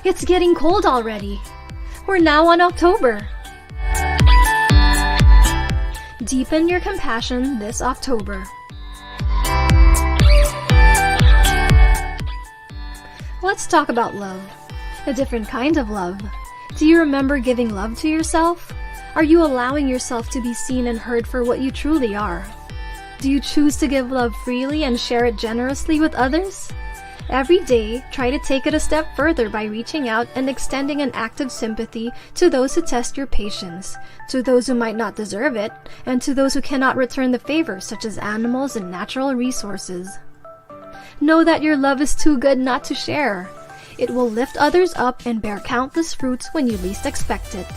It's getting cold already. We're now on October. Deepen your compassion this October. Let's talk about love. A different kind of love. Do you remember giving love to yourself? Are you allowing yourself to be seen and heard for what you truly are? Do you choose to give love freely and share it generously with others? Every day, try to take it a step further by reaching out and extending an act of sympathy to those who test your patience, to those who might not deserve it, and to those who cannot return the favor, such as animals and natural resources. Know that your love is too good not to share. It will lift others up and bear countless fruits when you least expect it.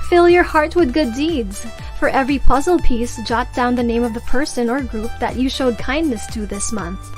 Fill your heart with good deeds. For every puzzle piece, jot down the name of the person or group that you showed kindness to this month.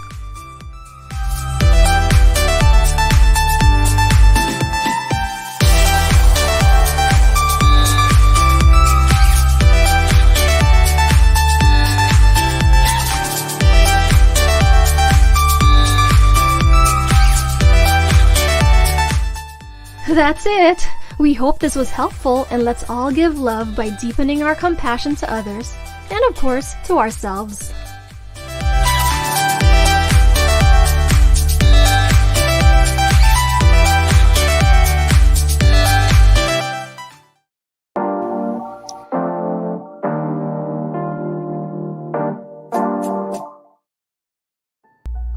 That's it! We hope this was helpful, and let's all give love by deepening our compassion to others, and of course, to ourselves.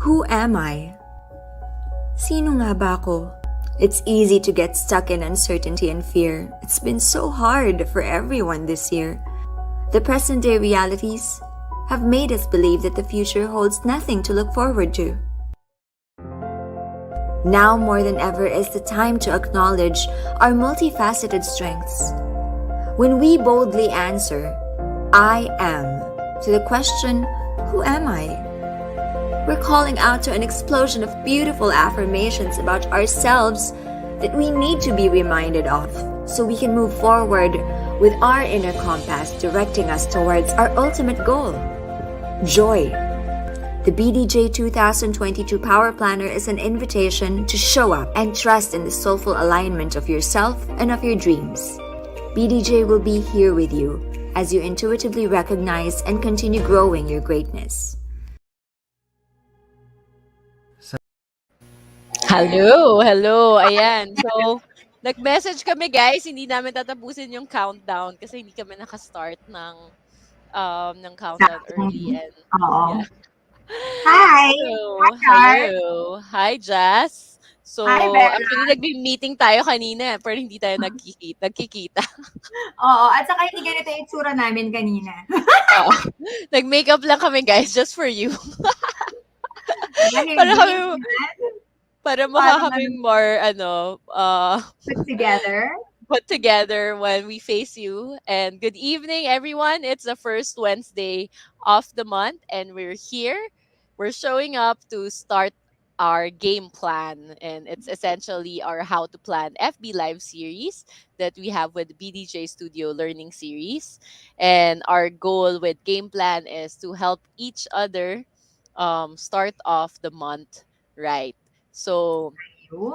Who am I? Sino nga ba ako? It's easy to get stuck in uncertainty and fear. It's been so hard for everyone this year. The present-day realities have made us believe that the future holds nothing to look forward to. Now more than ever is the time to acknowledge our multifaceted strengths. When we boldly answer, I am, to the question, who am I? We're calling out to an explosion of beautiful affirmations about ourselves that we need to be reminded of so we can move forward with our inner compass directing us towards our ultimate goal, joy. The BDJ 2022 Power Planner is an invitation to show up and trust in the soulful alignment of yourself and of your dreams. BDJ will be here with you as you intuitively recognize and continue growing your greatness. Hello. Ayan. So, nag-message kami guys, hindi namin tatapusin yung countdown kasi hindi kami naka-start ng countdown early and Oo. yeah. Hi! So, Hi, hello. Hi, Jazz. So, Hi, Bella. actually, nag-meeting tayo kanina pero hindi tayo nagkikita. Oo, at saka hindi ganito yung itsura namin kanina. Oo. Nag-makeup lang kami guys just for you. Dahil Para kami, ganyan, para mukha parang kaming more, put together. put together when we face you. And good evening, everyone. It's the first Wednesday of the month, and we're here. We're showing up to start our game plan, and it's essentially our How to Plan FB Live series that we have with the BDJ Studio Learning Series. And our goal with game plan is to help each other start off the month right. So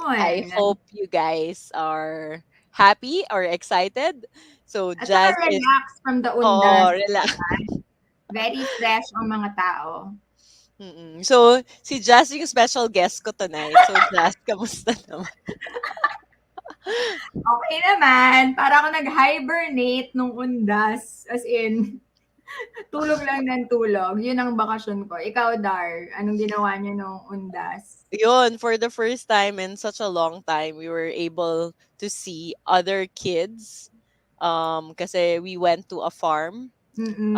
I Yun. hope you guys are happy or excited. So At saka Jazz is relax from the undas. relax. Very fresh ang mga tao. So si Jazz yung special guest ko tonight. So Jazz, kamusta naman? Okay naman. Para ako nag-hibernate nung undas. As in, tulog lang ng tulog. Yun ang bakasyon ko. Ikaw, Dar, anong ginawa niyo nung undas? Yun, for the first time in such a long time, we were able to see other kids. Kasi we went to a farm. Mm-mm.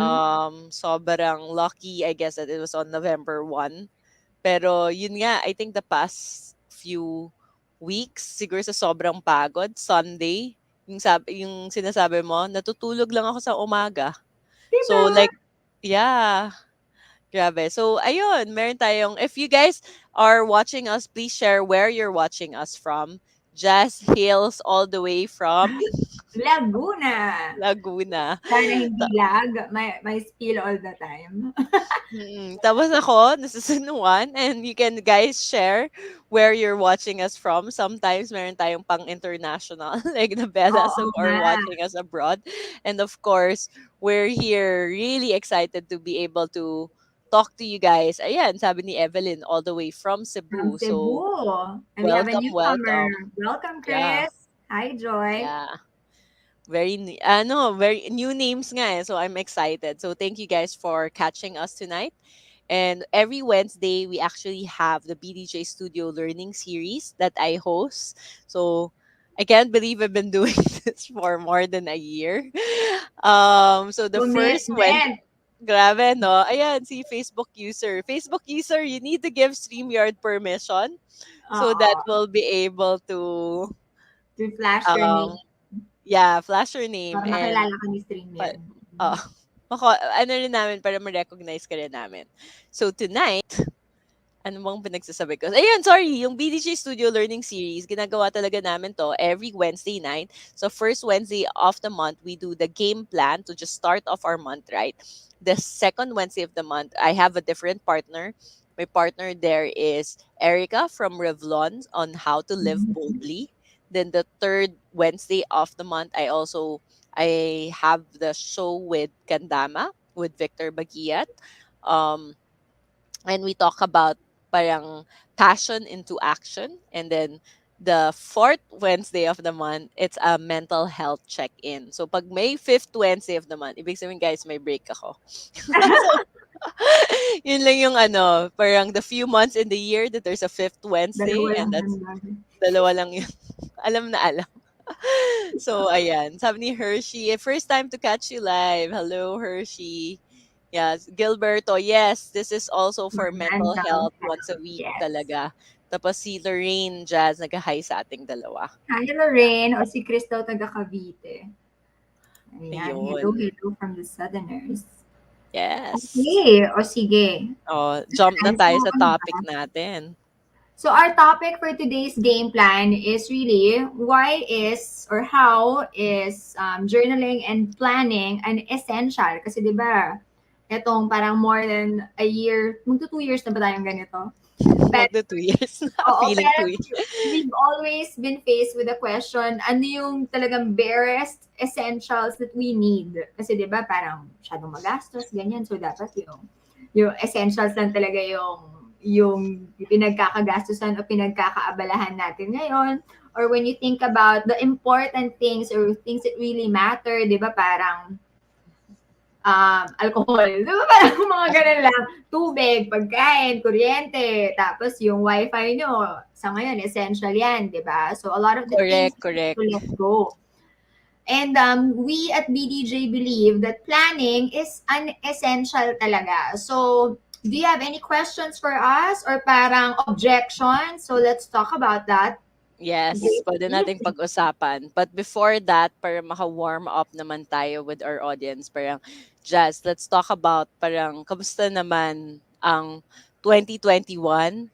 Sobrang lucky, I guess, that it was on November 1. Pero yun nga, I think the past few weeks, siguro sa sobrang pagod, Sunday, yung sinasabi mo, natutulog lang ako sa umaga. So Diba? like, yeah, grabe. So ayun, meron tayong, if you guys are watching us, please share where you're watching us from. Jazz hails all the way from Laguna. Laguna. Sana hindi lag, may spill all the time. Tapos ako, nasa San Juan, and you can guys share where you're watching us from. Sometimes meron tayong pang-international, like the Bellas Oo who nga, are watching us abroad. And of course, we're here really excited to be able to talk to you guys. Ayan, sabi ni Evelyn, all the way from from Cebu. So, Cebu. And we have a welcome, newcomer. welcome. Welcome, Yeah, Chris. Hi, Joy. yeah. Very new names nga eh. So I'm excited. So thank you guys for catching us tonight. And every Wednesday, we actually have the BDJ Studio Learning Series that I host. So I can't believe I've been doing this for more than a year. So the first when Commitment. grabe no, ayan si Facebook user. Facebook user, you need to give StreamYard permission so that Oo. we'll be able to To flash your name um yeah, flash your name para and makilala ka ni pa StreamYard. oo, ano rin namin para ma-recognize ka rin namin. So tonight, ano bang pinagsasabi ko? Ayun, sorry, yung BDJ Studio Learning Series, ginagawa talaga namin to every Wednesday night. So first Wednesday of the month, we do the game plan to just start off our month, right? The second Wednesday of the month, I have a different partner. My partner there is Erica from Revlon on how to live Mhm. boldly. Then the third Wednesday of the month, I have the show with Kandama with Victor Bagiat. Um, and we talk about parang passion into action. And then the fourth Wednesday of the month, it's a mental health check-in. So pag may fifth Wednesday of the month, ibig sabihin guys, may break ako. So yun lang yung ano, parang the few months in the year that there's a fifth Dalawa Wednesday and lang that's naman. dalawa lang yun. Alam na alam. So, ayan. Sabi ni Hershey, first time to catch you live. Hello, Hershey. Yes, Gilberto, yes, this is also For for mental mental health once a health. week Yes. talaga. Tapos si Lorraine Jazz, nag-hi sa ating dalawa. Hi, Lorraine. O si Chris daw taga Cavite. Ayan. Hello, Ayun. hello from the Southerners. Yes. Okay. O sige. Oh, jump na Ayan. So, tayo sa ano ba? topic natin. So our topic for today's game plan is really why is or how is journaling and planning an essential? Kasi 'di ba, etong parang more than a year, magto 2 years na ba tayong ganito? Pero Magto 2 years na. oo, Feeling pero 2 years. we've always been faced with the question, ano yung talagang barest essentials that we need? Kasi 'di ba parang masyadong magastos, ganyan. So dapat yung essentials lang talaga yung pinagkakagastusan o pinagkakaabalahan natin ngayon. Or when you think about the important things or things that really matter, 'di ba parang alcohol. Di ba parang mga ganun lang? Tubig, pagkain, kuryente, tapos yung wifi nyo, sa ngayon, essential yan, di ba? So, a lot of the things Correct, we need to correct. let go. And we at BDJ believe that planning is an essential talaga. So, do you have any questions for us or parang objections? So, let's talk about that. Yes, Great pwede nating evening. pag-usapan. But before that, para maka-warm up naman tayo with our audience, parang, Jazz, let's talk about parang, kamusta naman ang 2021?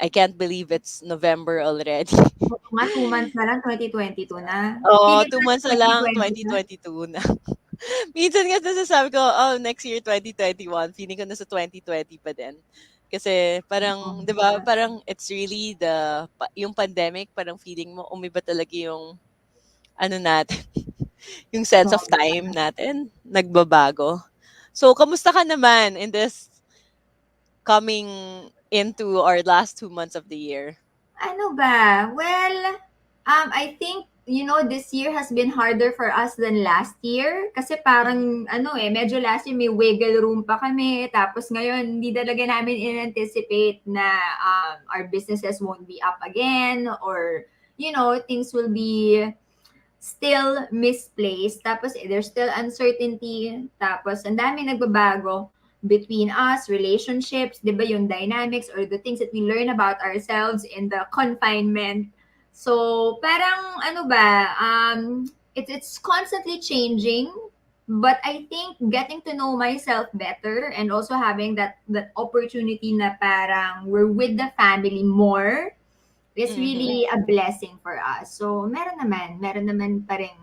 I can't believe it's November already. Oo nga, 2 months na lang, 2022 na. Oo, Feeling ko 2 months na lang, 2020 na. 2022 na. Minsan nga nasasabi ko, oh, next year 2021, feeling ko nasa 2020 pa din. Kasi Oo parang, 'di ba, nga. parang it's really yung pandemic, parang feeling mo umiba talaga yung ano natin, yung sense of Sobra. time natin nagbabago. So, kamusta ka naman in this coming into our last 2 months of the year? Ano ba? Well, I think, this year has been harder for us than last year. Kasi Mhm. parang, medyo last year may wiggle room pa kami. Tapos ngayon, hindi talaga namin in-anticipate na our businesses won't be up again or, things will be still misplaced. Tapos there's still uncertainty. Tapos ang dami nagbabago between us, relationships, di ba yung dynamics or the things that we learn about ourselves in the confinement. So parang ano ba, it's constantly changing. But I think getting to know myself better and also having that opportunity na parang we're with the family more is Mhm. really a blessing for us. So, meron naman pa rin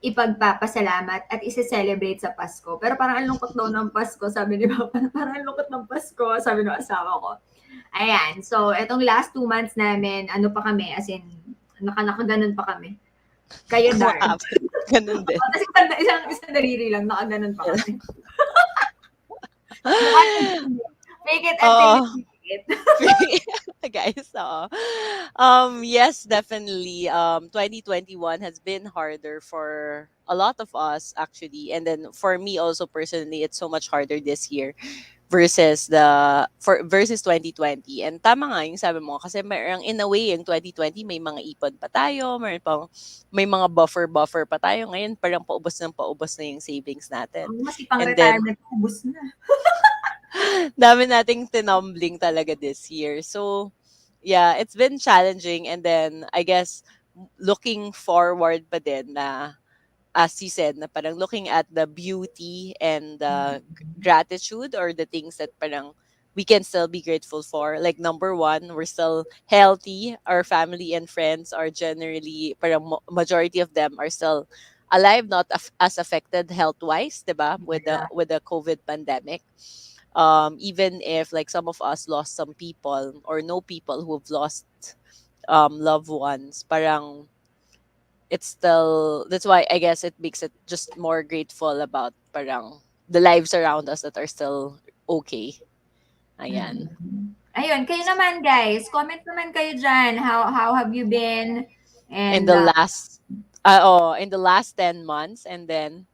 ipagpapasalamat at ise-celebrate sa Pasko. Pero parang ang lungkot daw ng Pasko, sabi ni Papa, parang ang lungkot ng Pasko, sabi ng asawa ko. Ayan, so etong last 2 months namin, ano pa kami, as in, nakaganon pa kami. Kayo, Dar. Mahaba. Ganun din. Kasi isang daliri lang, nakaganon pa kami. Mukha make it until Oo. you make it. Guys, oo. Yes, definitely. 2021 has been harder for a lot of us actually, and then for me also personally, it's so much harder this year versus 2020. And tama nga yung sabi mo kasi mayroong in a way yung 2020 may mga ipon pa tayo, may mga buffer pa tayo. Ngayon parang paubos na yung savings natin. Mas pang And then retirement, ubus na. dami nating tinumbling talaga this year. So, yeah, it's been challenging. And then, I guess, looking forward pa din na, as you said, na parang looking at the beauty and the gratitude or the things that parang we can still be grateful for. Like, number one, we're still healthy. Our family and friends are generally, parang majority of them are still alive, not as affected health-wise, diba? Yeah. With the COVID pandemic, even if like some of us lost some people or know people who've lost loved ones, parang it's still, that's why I guess it makes it just more grateful about parang the lives around us that are still okay. Ayan. Ayun, kayo naman guys, comment naman kayo dyan. How have you been? In And, the last in the last 10 months, and then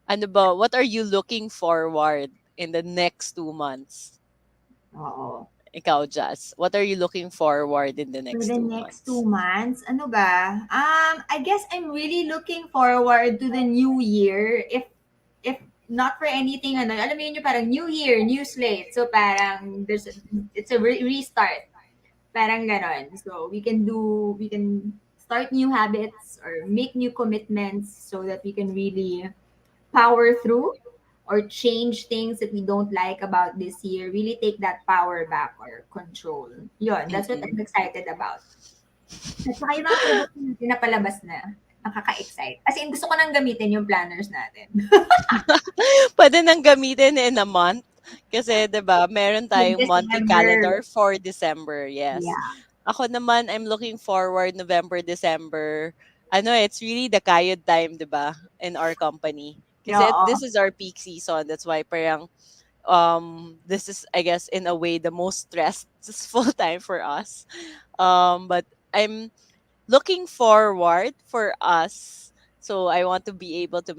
ano ba, what are you looking forward in the next 2 months? oo. Ikaw, Jazz, what are you looking forward in the For next the two next two months? months, ano ba? I guess I'm really looking forward to the new year. If not for anything, ano, alam mo yun yung parang new year, new slate. So parang it's a restart. Parang ganon. So we can start new habits or make new commitments so that we can really power through or change things that we don't like about this year. Really take that power back or control. Yun, that's what I'm Mm-mm. excited about. At saka yung mga produkto natin na palabas na, nakaka-excite. As in, gusto ko nang gamitin yung planners natin. Pwede nang gamitin in a month. Kasi, 'di ba, meron Yung tayong monthly December. calendar for December, yes. Yeah. Ako naman, I'm looking forward November, December. Ano, it's really the kayod time, 'di ba, in our company. Kasi Oo. this is our peak season. That's why parang this is, I guess, in a way the most stressful time for us. But I'm looking forward for us. So I want to be able to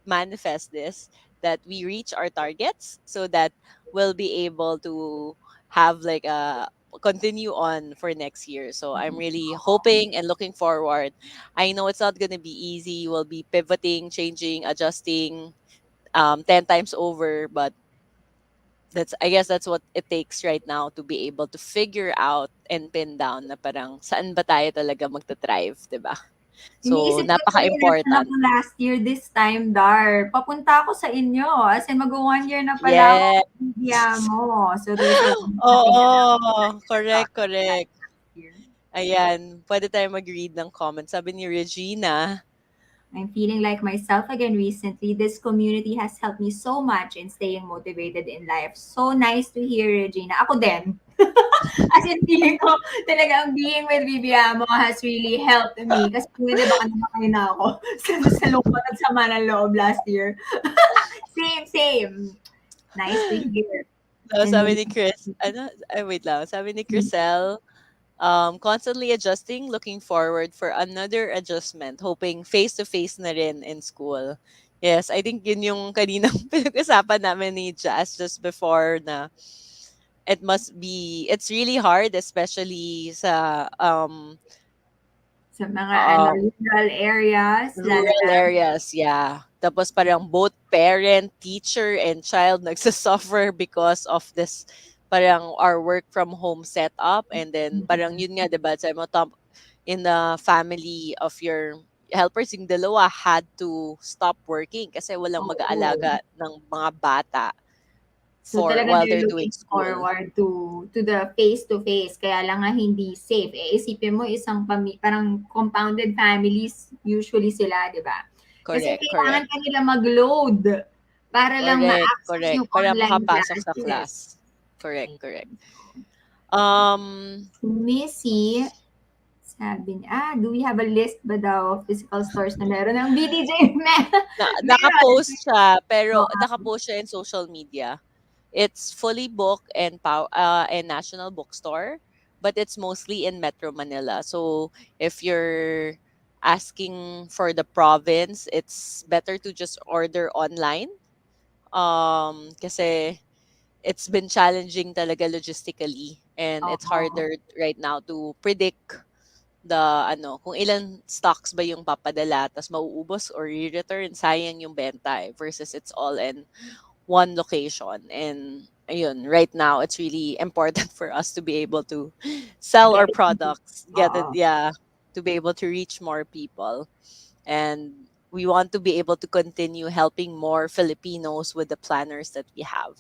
manifest this, that we reach our targets so that we'll be able to have like a continue on for next year. So I'm really hoping and looking forward. I know it's not going to be easy. We'll be pivoting, changing, adjusting 10 times over, but that's, I guess that's what it takes right now to be able to figure out and pin down na parang saan ba tayo talaga magta-thrive, 'di ba? So Iniisip ko tuloy nasaan napaka-important. ako last year this time, Dar. Papunta ako sa inyo. As in, mag-1 year na pala ako Yes. sa India mo. So there's a nothing Oo, else correct, correct. last year. Ayan, pwede tayo mag-read ng comments. Sabi ni Regina, I'm feeling like myself again recently. This community has helped me so much in staying motivated in life. So nice to hear, Regina. Ako din. As in, feeling ko talagang being with Bibiamo has really helped me. Kasi kung hindi, baka namatay na ako sa lungkot at sama ng loob last year. Same, same. Nice to hear. And sabi then, ni Chris, ano, ay wait lang, sabi ni Crisel, constantly adjusting, looking forward for another adjustment, hoping face-to-face na rin in school. Yes, I think yun yung kaninang pinag-usapan namin ni Jazz just before na it's really hard, especially sa mga um, rural areas, lalo rural na, areas, yeah. Tapos parang both parent, teacher, and child nagsasuffer because of this parang our work from home setup. And then parang yun nga, diba, sa mo in the family of your helpers, yung dalawa had to stop working kasi walang oo. mag-aalaga ng mga bata So for talagang while they're they're doing looking school. forward to the face-to-face. Kaya lang nga hindi safe. Eh, isipin mo, isang parang compounded families usually sila, di ba? Kasi Correct, kailangan correct. pa nila mag-load para lang Correct, ma-access correct. yung Para online makapasok sa classes. class. Correct, correct. Um, Si Missy, sabi niya, do we have a list ba daw of physical stores na meron ng BDJ? Meron. naka-post siya, pero Oo. naka-post siya in social media. It's fully booked in National Bookstore, but it's mostly in Metro Manila. So if you're asking for the province, it's better to just order online. Kasi it's been challenging talaga logistically, and it's Oo. harder right now to predict the kung ilan stocks ba yung papadala tas mauubos or i-return, sayang yung benta versus it's all in one location. And ayun, right now it's really important for us to be able to sell Get our it. products, get it, Oo. yeah, to be able to reach more people. And we want to be able to continue helping more Filipinos with the planners that we have.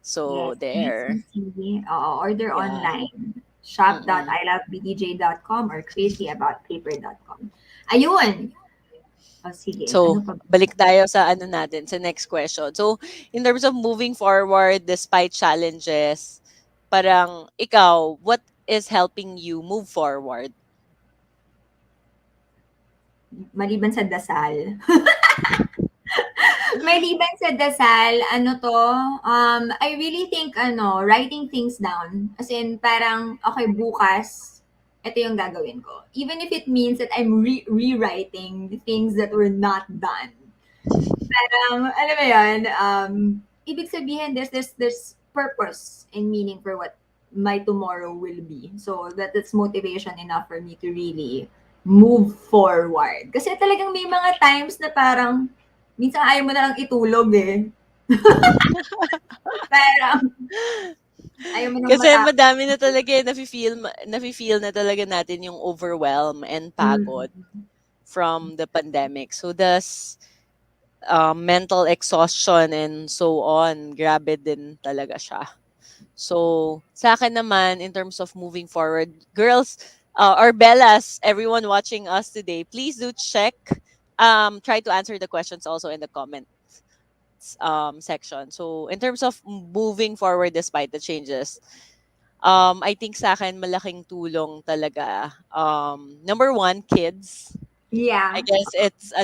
So Yes, thanks, there. Missy. Oo, order Yeah. online. Mm-mm. shop.ilovebdj.com or crazyabouttaper.com. Ayun. O sige, ano So, pa ba? balik tayo sa ano natin, sa next question. So, in terms of moving forward despite challenges, parang ikaw, what is helping you move forward? Maliban sa dasal. Maliban sa dasal, ano to, I really think, writing things down. As in, parang, okay, bukas, ito yung gagawin ko. Even if it means that I'm rewriting the things that were not done. Parang, alam mo yun, ibig sabihin, there's purpose and meaning for what my tomorrow will be. So, that's motivation enough for me to really move forward. Kasi talagang may mga times na parang, minsan ayaw mo na lang itulog eh. Parang, ayaw mo nang Kasi matapos. madami na talaga nafe-feel na talaga natin yung overwhelm and pagod Mm. from the pandemic. So, mental exhaustion and so on, grabe din talaga siya. So, sa akin naman, in terms of moving forward, girls, or Bellas, everyone watching us today, please do check. Try to answer the questions also in the comments section. So, in terms of moving forward despite the changes, I think sa akin, malaking tulong talaga. Number one, kids. I Yeah. guess it's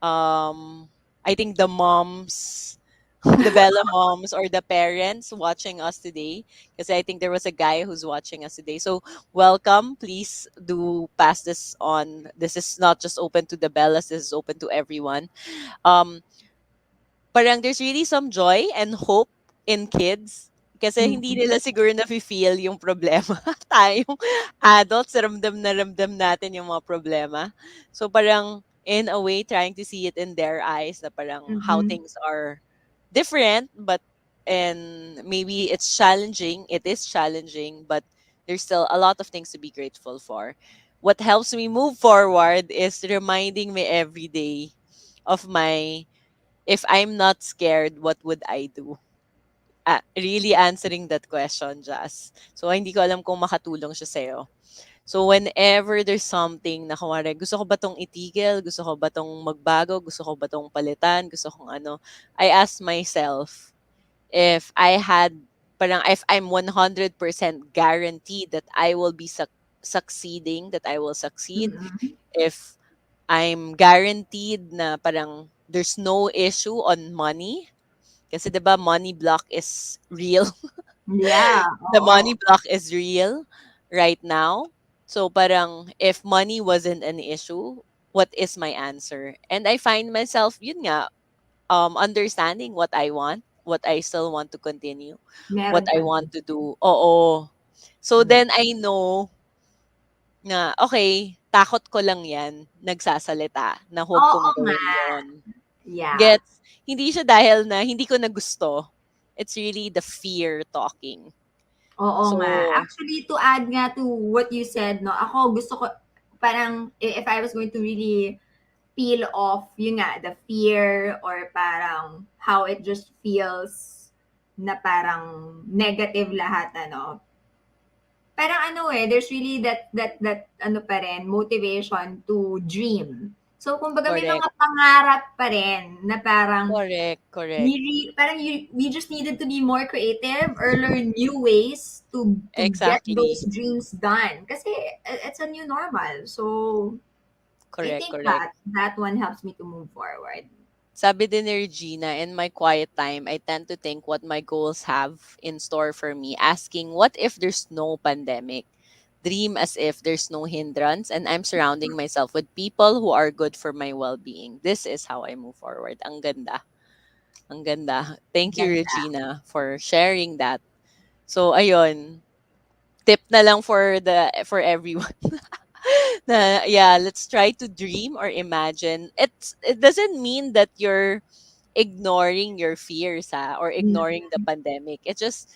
I think the moms, the Bella moms or the parents watching us today, because I think there was a guy who's watching us today. So welcome. Please do pass this on. This is not just open to the Bellas. This is open to everyone. Um, Parang there's really some joy and hope in kids. Kasi hindi Mm-mm. nila siguro nafe-feel yung problema. Tayong adults, ramdam natin yung mga problema. So parang in a way, trying to see it in their eyes na parang how Mm-mm. things are different, but and maybe it's challenging. It is challenging, but there's still a lot of things to be grateful for. What helps me move forward is reminding me every day of my if I'm not scared, what would I do? Really answering that question, Jazz. So, hindi ko alam kung makatulong siya sa'yo. So, whenever there's something na kumari, gusto ko ba tong itigil? Gusto ko ba tong magbago? Gusto ko ba tong palitan? Gusto kong ano? I ask myself, if I had, parang if I'm 100% guaranteed that I will be succeeding, that I will succeed, Mm-mm. if I'm guaranteed na parang there's no issue on money, kasi 'di ba money block is real. Yeah. The Oo. money block is real right now. So parang if money wasn't an issue, what is my answer? And I find myself yun nga understanding what I want, what I still want to continue, what Meron I pa din. want to do. Oo. So Mm. then I know na okay, takot ko lang 'yan nagsasalita na huwag Oo kong nga. gawin 'yon. Yeah. Gets? Hindi siya dahil na hindi ko na gusto. It's really the fear talking. Oo nga. So, Actually, to add nga to what you said, no, ako gusto ko, parang, if I was going to really peel off, yun nga, the fear or parang how it just feels na parang negative lahat, ano. Parang ano eh, there's really that ano pa rin, motivation to dream. So, kumbaga may Correct. mga pangarap pa rin na parang Correct. Correct. we just needed to be more creative or learn new ways to get Exactly. those dreams done. Kasi it's a new normal. So, I Correct. think Correct. that one helps me to move forward. Sabi din ni Regina, in my quiet time, I tend to think what my goals have in store for me, asking what if there's no pandemic? Dream as if there's no hindrance, and I'm surrounding myself with people who are good for my well-being. This is how I move forward. Ang ganda. Ang ganda. Thank you, Ganda. Regina, for sharing that. So, ayun. Tip na lang for everyone. Na, yeah, let's try to dream or imagine. It doesn't mean that you're ignoring your fears or Mm. ignoring the pandemic. It's just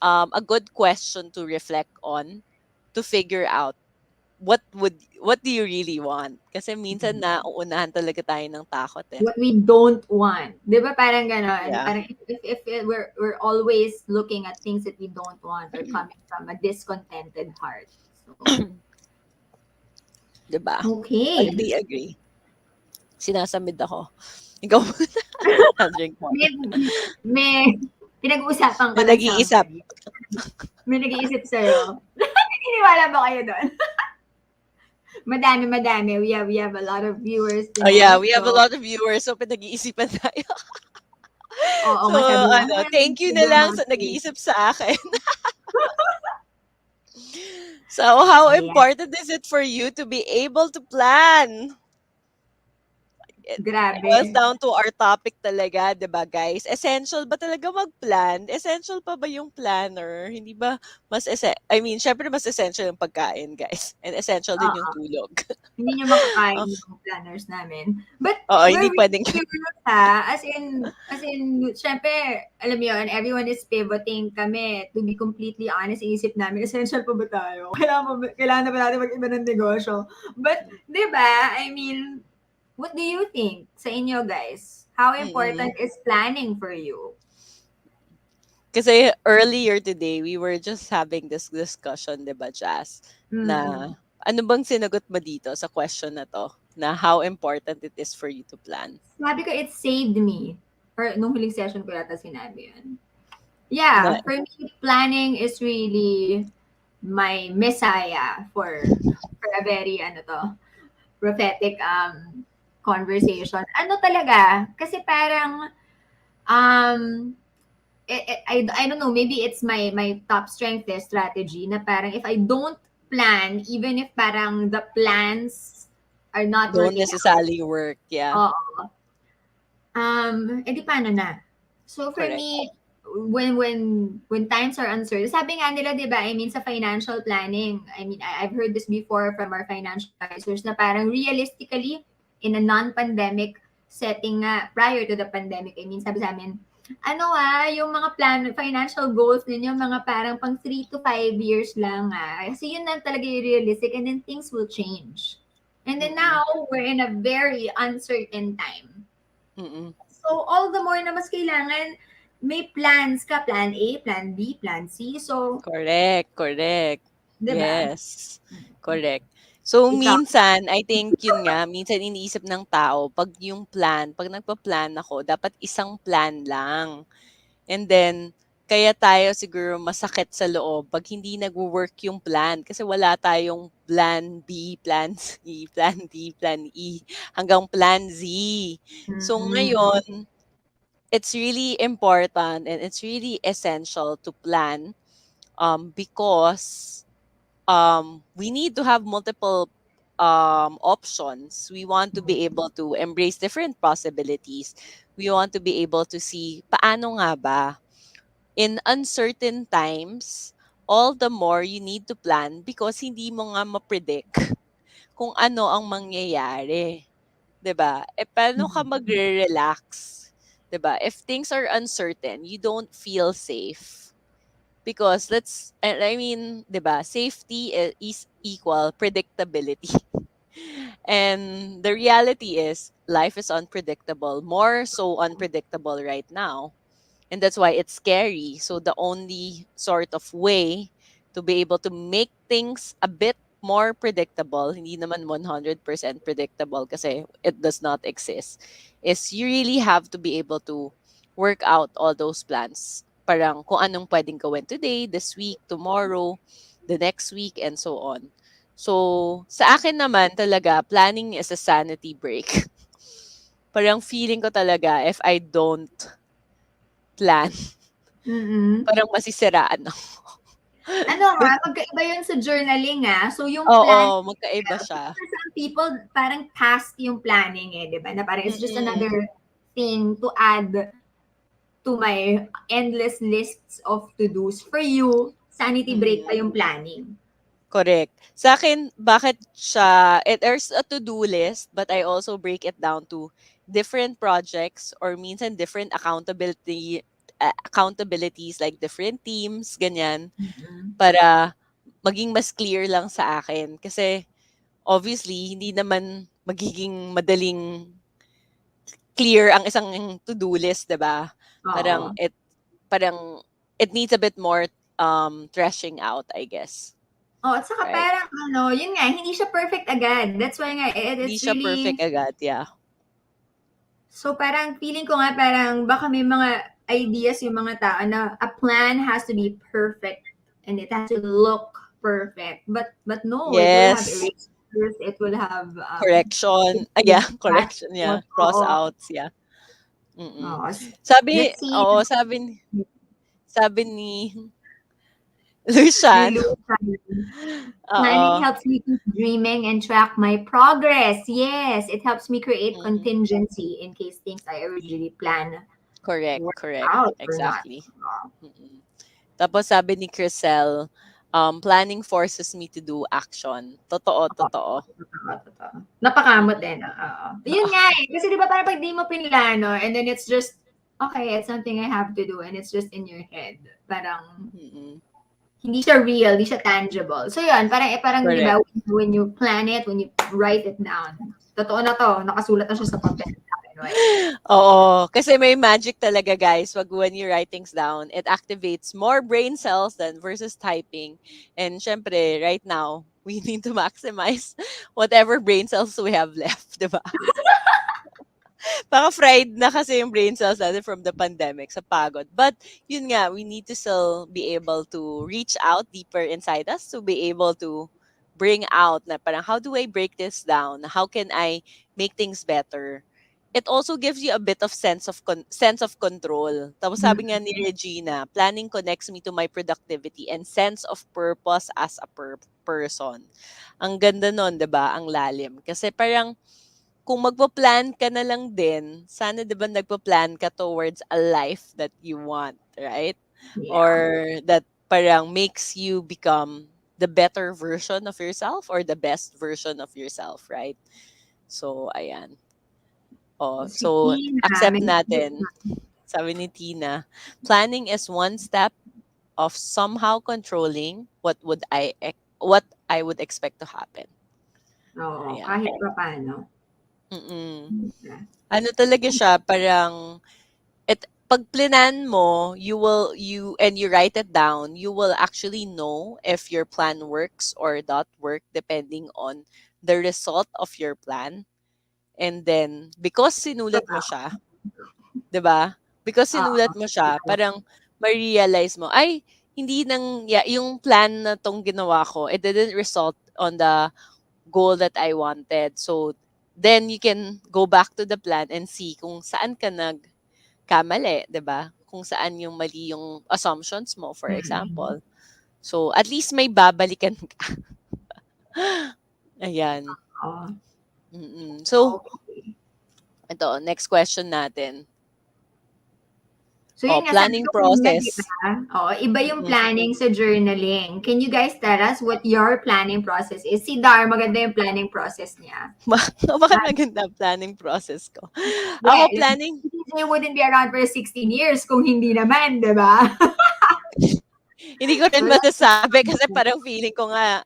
a good question to reflect on to figure out what do you really want? Kasi minsan na uunahan talaga tayo ng takot eh. What we don't want. 'Di ba parang gano'n? Yeah. Parang we're always looking at things that we don't want or coming from a discontented heart. So, 'Di ba? okay. Agree, agree. Sinasamid ako. Ikaw muna. I'll drink May water. may pinag-uusapan ka Na ng nag-iisip. somebody. May nag-iisip sa'yo. Naniniwala ba kayo do'n? Madami, madami. We have a lot of viewers Oh yeah, tonight. we have a So, lot of viewers so pinag-iisipan tayo. oo So nga sabi mo, ano, thank you na do lang not sa think. nag-iisip sa akin. So how Ayan, important is it for you to be able to plan? It grabe. boils down to our topic talaga, 'di ba, guys? Essential ba talaga mag-plan? Essential pa ba yung planner? Hindi ba I mean, syempre mas essential yung pagkain, guys. And essential din yung Oo. tulog. Hindi niyo makakain Oh, yung planners namin. But oo, we're hindi really pwedeng curious ha. As in, syempre, alam mo yun, everyone is pivoting kami. To be completely honest, iisip namin, essential pa ba tayo? Kailangan na ba natin mag-iba ng negosyo? But, di ba, I mean, what do you think sa inyo guys? How mm. important is planning for you? Kasi earlier today, we were just having this discussion, 'di ba, Jazz, na Mm-mm. ano bang sinagot mo dito sa question na 'to, na how important it is for you to plan? Sabi ko, it saved me. Or nung huling session ko yata sinabi yun. Na Yeah, for me, planning is really my messiah for a very ano to prophetic conversation. Ano talaga? Kasi parang um I don't know, maybe it's my top strength strategy na parang if I don't plan, even if parang the plans are not don't working out, necessarily work, yeah, oo, edi paano na? So for correct. me, when times are uncertain, sabi nga nila, 'di ba? I mean sa financial planning, I mean I've heard this before from our financial advisors na parang realistically in a non-pandemic setting nga prior to the pandemic, I mean sabi sa amin, yung mga financial goals ninyo, mga parang pang 3 to 5 years lang Kasi yun lang talaga yung realistic and then things will change. And then Mm, now, we're in a very uncertain time. mm. So, all the more na mas kailangan may plans ka, plan A, plan B, plan C. So, Correct, correct. 'di ba? Yes, correct. So, Ikaw. minsan, I think yun nga, minsan iniisip ng tao 'pag yung plan 'pag nagpa-plan ako dapat isang plan lang. And then, kaya tayo siguro masakit sa loob 'pag hindi nagwo-work yung plan kasi wala tayong plan B, plan C, plan D, plan E, hanggang plan Z. So Mm. ngayon, it's really important and it's really essential to plan because we need to have multiple options. We want to be able to embrace different possibilities. We want to be able to see paano nga ba in uncertain times, all the more you need to plan because hindi mo nga ma-predict kung ano ang mangyayari, 'di ba? Eh paano ka magre-relax, 'di ba? If things are uncertain, you don't feel safe. Because I mean, 'di ba, safety is equal predictability. And the reality is life is unpredictable, more so unpredictable right now. And that's why it's scary. So the only sort of way to be able to make things a bit more predictable, hindi naman 100% predictable kasi it does not exist, is you really have to be able to work out all those plans. Parang kung anong pwedeng gawin today, this week, tomorrow, the next week, and so on. So, sa akin naman talaga, planning is a sanity break. Parang feeling ko talaga, if I don't plan, Mm. parang masisiraan ako. Ano magkaiba yun sa journaling So yung Oo, plan magkaiba siya. for some people, parang task yung planning di ba? Na parang it's just Mm, another thing to add to my endless lists of to-dos. For you, sanity break pa mm. yung planning. Correct. Sa akin, bakit siya, there's a to-do list, but I also break it down to different projects or minsan different accountabilities like different teams, ganyan, Mm. para maging mas clear lang sa akin. Kasi obviously, hindi naman magiging madaling clear ang isang to-do list, 'di ba? Parang Oo. parang it needs a bit more threshing out, I guess. Oh, at saka Right? parang yun nga, hindi siya perfect agad. That's why nga, Hindi it's siya perfect really, agad, yeah. so parang feeling ko nga parang baka may mga ideas yung mga tao na a plan has to be perfect and it has to look perfect. But no, it will have Yes. erasures, it will have Correction. Yeah, correction, yeah. Cross Oo. outs, yeah. Mm. Oo. Sabi, Let's see. oo, sabi ni Lucian. Illusion. Planning Oo. helps me keep dreaming and track my progress. Yes, it helps me create Mm. contingency in case things I originally plan Correct, work correct. out or not. Exactly. Mm. Tapos sabi ni Crisel, planning forces me to do action. Totoo, Oo, totoo. totoo, totoo. Napakamot Mm. no? Oo. Yun nga Kasi di ba parang pag di mo pinlano and then it's just, okay, it's something I have to do and it's just in your head. Parang, Mm. hindi siya real, hindi siya tangible. So yun, parang di Correct. ba, when you plan it, when you write it down, totoo na to, nakasulat na siya sa papel. Right? Oo, kasi may magic talaga guys. Wag when you write things down, it activates more brain cells than versus typing. And syempre, right now, we need to maximize whatever brain cells we have left, 'di ba? Baka fried na kasi yung brain cells natin from the pandemic sa pagod. But yun nga, we need to still be able to reach out deeper inside us to be able to bring out na parang how do I break this down? How can I make things better? It also gives you a bit of sense of control. Tapos sabi nga Mm. ni Regina, planning connects me to my productivity and sense of purpose as a person. Ang ganda nun, 'di ba? Ang lalim. Kasi parang kung magpa-plan ka na lang din, sana 'di ba nagpa-plan ka towards a life that you want, right? Yeah. Or that parang makes you become the better version of yourself or the best version of yourself, right? So, ayan. Oh, Si so Tina, accept may natin. Sabi ni Tina, planning is one step of somehow controlling what I would expect to happen. oo, Ayan. kahit pa paano. Mm. Yeah. Ano talaga siya, parang pag plinan mo, you write it down, you will actually know if your plan works or not work depending on the result of your plan. And then because sinulat mo Totoo. siya, 'di ba? Because sinulat mo siya, Oo. parang ma-realize mo, ay hindi yung plan na tong ginawa ko, it didn't result on the goal that I wanted. So then you can go back to the plan and see kung saan ka kamali, 'di ba? Kung saan yung mali yung assumptions mo, for Mm. example. So, at least may babalikan ka. Ayan. Oo. So, Okay. ito, next question natin. So Oh, yun nga, sabi planning ko kanina, di process. ba? Oo, iba yung Mm. planning sa journaling. Can you guys tell us what your planning process is? Si Dar, maganda yung planning process niya. Bakit maganda ang planning process ko? Ako, Well, planning, DJ wouldn't be around for 16 years kung hindi naman, di ba? hindi ko rin So, masasabi kasi parang feeling ko nga,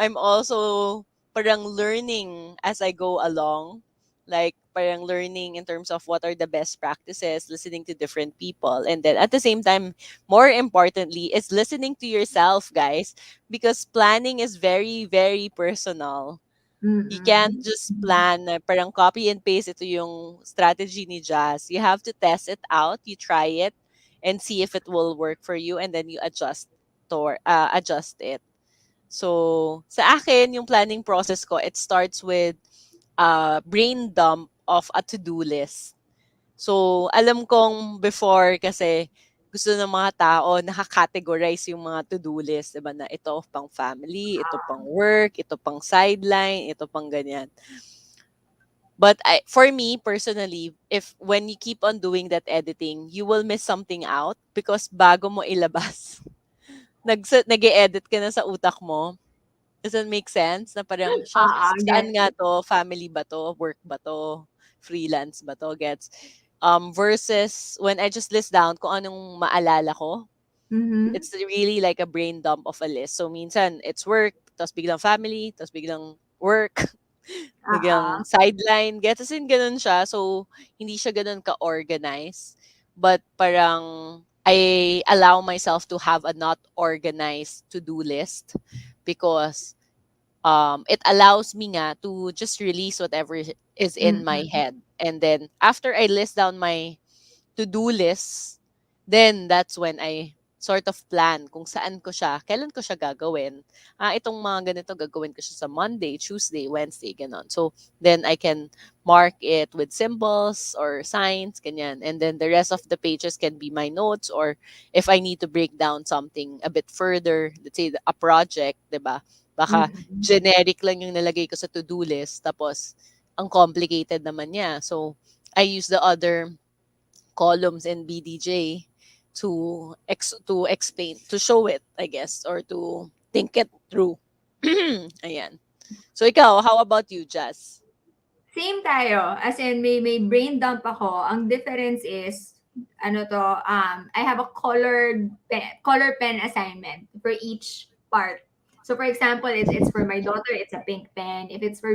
I'm also parang learning as I go along. like parang learning in terms of what are the best practices, listening to different people, and then at the same time, more importantly, is listening to yourself, guys, because planning is very, very personal. You can't Mm. just plan na parang copy and paste ito yung strategy ni Jazz. You have to test it out, you try it, and see if it will work for you, and then you adjust it. So, sa akin, yung planning process ko, it starts with brain dump of a to-do list. So, alam kong before kasi gusto ng mga tao naka-categorize yung mga to-do list, 'di ba, na ito pang family, ito pang work, ito pang sideline, ito pang ganyan. But for me personally, if when you keep on doing that editing, you will miss something out because bago mo ilabas, nag-e-edit ka na sa utak mo. Does that make sense? Na parang, Oo, shucks, saan gets nga it. 'to? Family ba 'to? Work ba 'to? Freelance ba 'to? Gets? Versus when I just list down kung anong maalala ko, Mhm. it's really like a brain dump of a list. So minsan it's work, tapos biglang family, tapos biglang work, biglang Oo. sideline. Gets? As in, ganun siya. So, hindi siya ganun ka-organize. But parang I allow myself to have a not organized to-do list because it allows me nga to just release whatever is in my Mm. head. And then after I list down my to-do list, then that's when I sort of plan kung saan ko siya, kailan ko siya gagawin. Itong mga ganito gagawin ko siya sa Monday, Tuesday, Wednesday, ganon. So, then I can mark it with symbols or signs, ganyan. And then the rest of the pages can be my notes, or if I need to break down something a bit further, let's say a project, 'di ba? Baka Mm. generic lang yung nalagay ko sa to-do list, tapos ang complicated naman niya. So, I use the other columns in BDJ to explain, to show it, I guess, or to think it through. Ayan. So ikaw, how about you, Jazz? Same tayo. As in, may brain dump ako. Ang difference is, ano to, I have a color pen assignment for each part. So for example, it's for my daughter, it's a pink pen. If it's for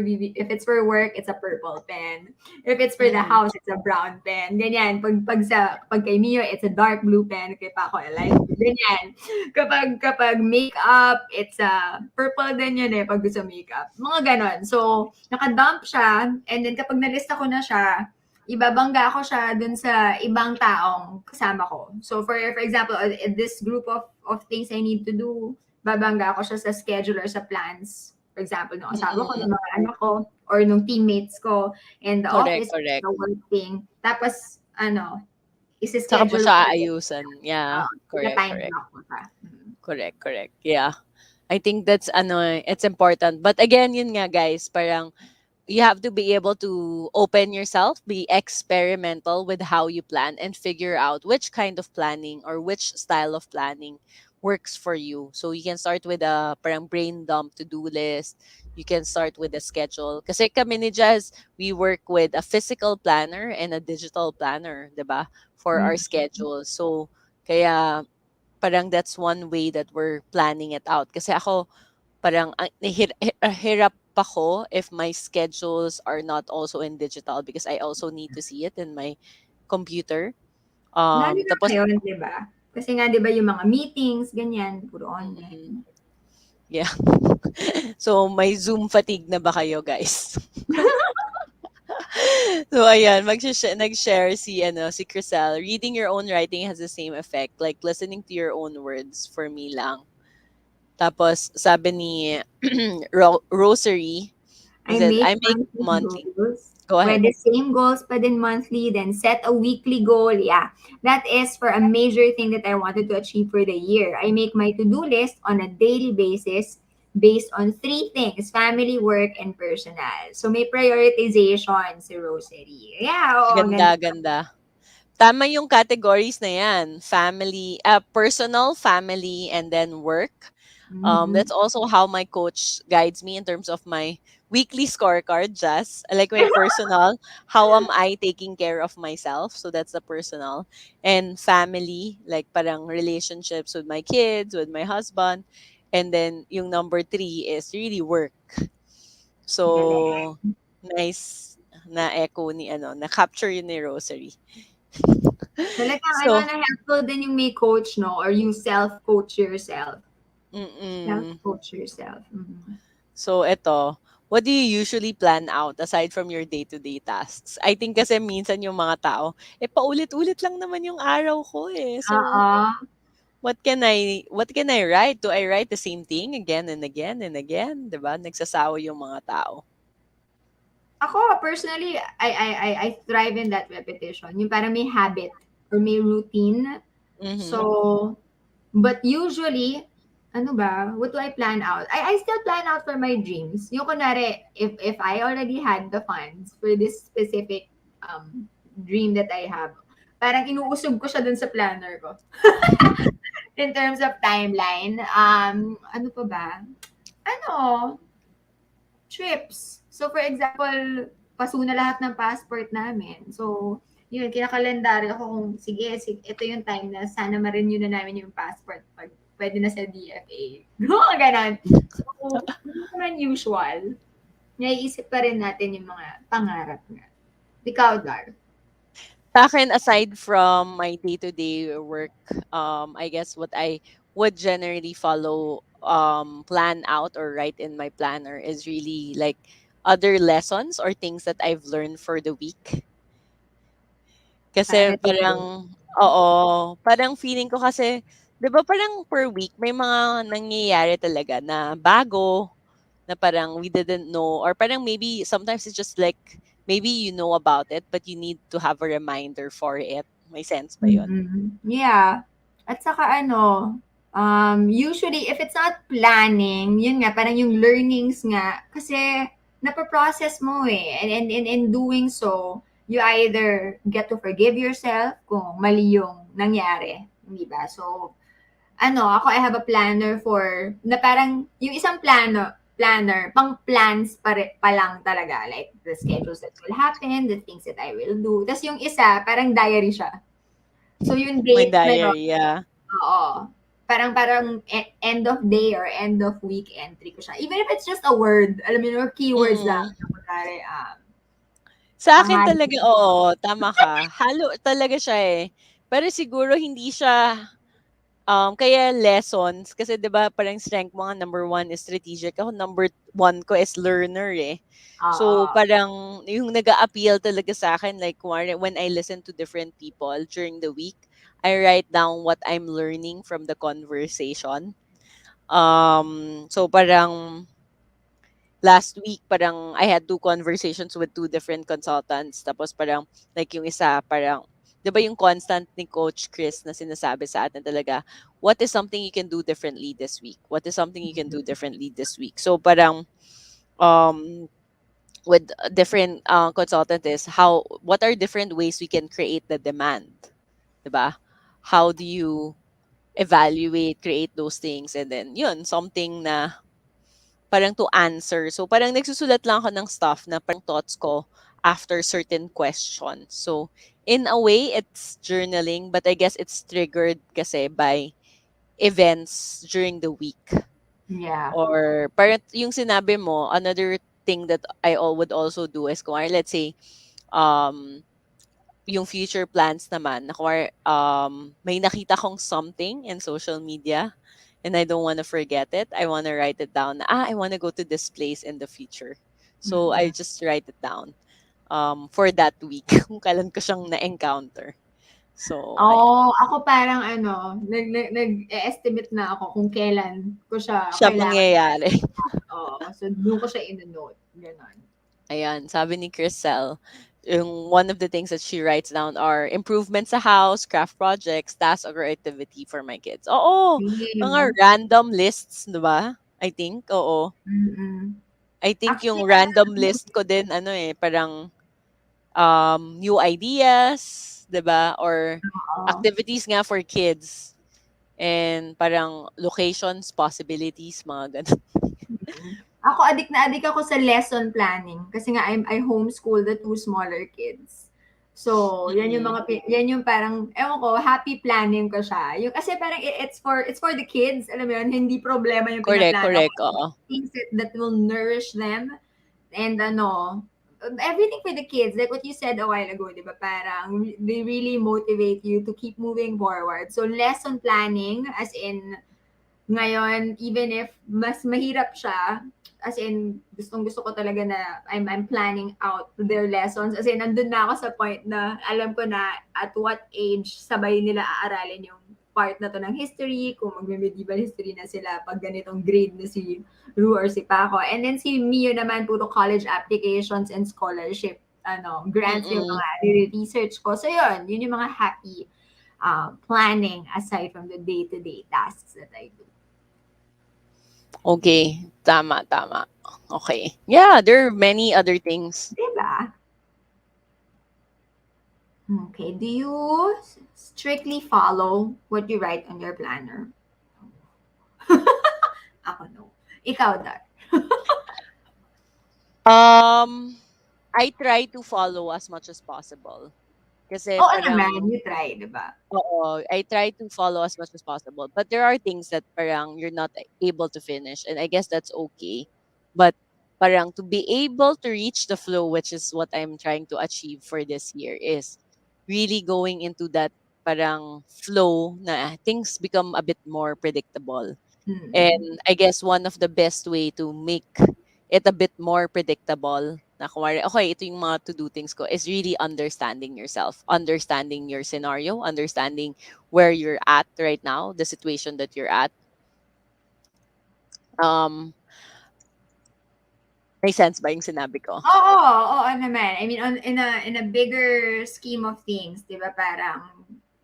work, it's a purple pen. If it's for the Mm-hmm. house, it's a brown pen. Ganyan. Pag kay Mio, it's a dark blue pen. Kay Paco, a light blue. Ganyan. Kapag makeup, it's a purple din yun eh, pag gusto makeup. Mga ganon. So, naka-dump siya, and then kapag nalista ko na siya, ibabangga ko siya dun sa ibang taong kasama ko. So, for example, this group of things I need to do, babangga ko siya sa scheduler, sa plans. For example, ng asawa ko, ng Mm-mm. mga anak ko, or ng teammates ko, and the Correct, office, correct. the work thing. Tapos, Saka mo isi-schedule ko siya ulit. aayusan. Yeah, correct, Ita-time correct. block ko siya. Mm. Correct, correct. Yeah. I think that's it's important. But again, yun nga guys, parang you have to be able to open yourself, be experimental with how you plan, and figure out which kind of planning or which style of planning works for you. So you can start with a parang brain dump to-do list. You can start with a schedule. Kasi kami ni Jazz, we work with a physical planner and a digital planner, 'di ba? For our Mm. schedule. So kaya parang that's one way that we're planning it out. Kasi ako, parang hirap ako if my schedules are not also in digital because I also need to see it in my computer. Lalo na Tapos, ngayon, 'di ba? Kasi nga 'di ba yung mga meetings, ganyan, puro online. mm, yeah. So, may Zoom fatigue na ba kayo, guys? So, ayan, nag-share si Crisel. Reading your own writing has the same effect, like listening to your own words for me lang. Tapos, sabi ni Rosary, he I said, make I make monthly monthly. goals. Go ahead. Pwede same goals pa din monthly, then set a weekly goal. Yeah, that is for a major thing that I wanted to achieve for the year. I make my to-do list on a daily basis based on three things: family, work, and personal. So may prioritization si Rosary. Yeah, oo, ang Ganda, ganda. ganda. Tama yung categories na yan. Family, personal, family, and then work. Mhm. That's also how my coach guides me in terms of my weekly scorecard, Just like my personal, how am I taking care of myself? So that's the personal. And family, like parang relationships with my kids, with my husband. And then yung number three is really work. Galing. So nice. na-echo ni ano, na-capture yun ni Rosary. Talagang ano So, na helpful din yung may coach, no? Or you self-coach yourself. mm. Self-coach yourself. Mhm. So, eto, what do you usually plan out aside from your day-to-day tasks? I think kasi minsan yung mga tao, paulit-ulit lang naman yung araw ko eh. So, Oo. what can I write? Do I write the same thing again and again and again? 'Di ba? Nagsasawa yung mga tao. Ako, personally, I thrive in that repetition. Yung parang may habit or may routine. Mhm. So, but usually, ano ba, what do I plan out? I still plan out for my dreams. Yung kunwari, if I already had the funds for this specific dream that I have, parang inuusog ko siya dun sa planner ko. In terms of timeline, ano pa ba? Ano, trips. So, for example, paso na lahat ng passport namin. So, yun, kinakalendaryo ko kung, sige, sige, ito yung time na sana ma-renew na namin yung passport pag pwede na sa DFA. Mga ganon. So, hindi naman usual. Naiisip pa rin natin yung mga pangarap nga. Ikaw, Dar. Sa'kin, aside from my day-to-day work, I guess what I would generally follow, plan out or write in my planner is really like other lessons or things that I've learned for the week. Kasi Para today. parang oo, parang feeling ko kasi 'di ba parang per week may mga nangyayari talaga na bago, na parang we didn't know or parang maybe sometimes it's just like maybe you know about it but you need to have a reminder for it. May sense ba 'yun? Mm. Yeah. At saka ano, usually if it's not planning, yun nga, parang yung learnings nga, kasi napaprocess mo eh. And in doing so, you either get to forgive yourself kung mali yung nangyari, di ba? So, ano, ako I have a planner for, na parang, yung isang planner, pang plans pa lang talaga. Like, the schedules that will happen, the things that I will do. Tapos yung isa, parang diary siya. So, yung My dates na yun, diary, yeah. oo. Parang end of day or end of week entry ko siya. Even if it's just a word, alam mo yun, or keywords lang. Mm. Kunwari, Sa akin pangalan. talaga oo, tama ka. Halo talaga siya, eh. Pero siguro hindi siya, kaya lessons kasi 'di ba parang strength mo nga number one is strategic. Ako number one ko is learner, eh. So, Oo. parang yung nag-a-appeal talaga sa akin like kunwari when I listen to different people during the week, I write down what I'm learning from the conversation. So parang last week parang I had two conversations with two different consultants tapos parang like yung isa parang 'di ba yung constant ni Coach Chris na sinasabi sa atin talaga, what is something you can do differently this week? What is something you can do differently this week? So parang um with a different consultant is how what are different ways we can create the demand, 'di ba? How do you evaluate, create those things and then yun something na parang to answer. So, parang nagsusulat lang ako ng stuff na parang thoughts ko after certain questions. So, in a way, it's journaling, but I guess it's triggered kasi by events during the week. Yeah. Or parang yung sinabi mo, another thing that would also do is kung let's say, um, yung future plans naman, na kung may nakita kong something in social media and I don't want to forget it. I want to write it down. I want to go to this place in the future. So I Mm-mm. just write it down for that week kung kailan ko siyang na-encounter. So, ayan. Ako parang ano, nag-estimate na ako kung kailan ko siya Siya kailangan. mangyayari. Oo. So, doon ko siya ino-note. Ganon. Ayan, sabi ni Crystal, yung one of the things that she writes down are improvements sa house, craft projects, tasks or activity for my kids. Oo, mga Same. random lists, 'di ba? I think, oo. Mm-mm. I think Actually, yung random list ko din ano eh, parang new ideas, 'di ba? Or oo. activities nga for kids and parang locations, possibilities, mga ganun. Mm. Ako, adik na adik ako sa lesson planning. Kasi nga, I homeschool the two smaller kids. So, yan yung Mm. mga, yan yung parang, ewan ko, happy planning ko siya. Yung, kasi parang it's for the kids, alam mo yun, hindi problema yung Correct, pinaplano ko. correct, oo. Things that will nourish them. And ano, everything for the kids, like what you said a while ago, di ba? Parang they really motivate you to keep moving forward. So lesson planning, as in ngayon, even if mas mahirap siya, as in, gustong-gusto ko talaga na I'm planning out their lessons. As in, nandun na ako sa point na alam ko na at what age sabay nila aaralin yung part na to ng history, kung magme-medieval history na sila pag ganitong grade na si Ru or si Paco. And then si Mio naman, puro college applications and scholarship grants yung Mm. mga research ko. So yun yung mga happy planning aside from the day-to-day tasks that I do. Okay, tama, tama. Okay. Yeah, there are many other things. Diba? Okay. Do you strictly follow what you write on your planner? Ako no. Ikaw, Dar. Um, I try to follow as much as possible. Kasi Oo naman, parang, you try, diba? oo, I try to follow as much as possible. But there are things that parang you're not able to finish. And I guess that's okay. But parang to be able to reach the flow, which is what I'm trying to achieve for this year, is really going into that parang flow na things become a bit more predictable. Mm. And I guess one of the best way to make it a bit more predictable na kumari, okay, ito yung mga to-do things ko, is really understanding yourself, understanding your scenario, understanding where you're at right now, the situation that you're at. Um, may sense ba yung sinabi ko? Oo naman. I mean, in a bigger scheme of things, di ba, parang,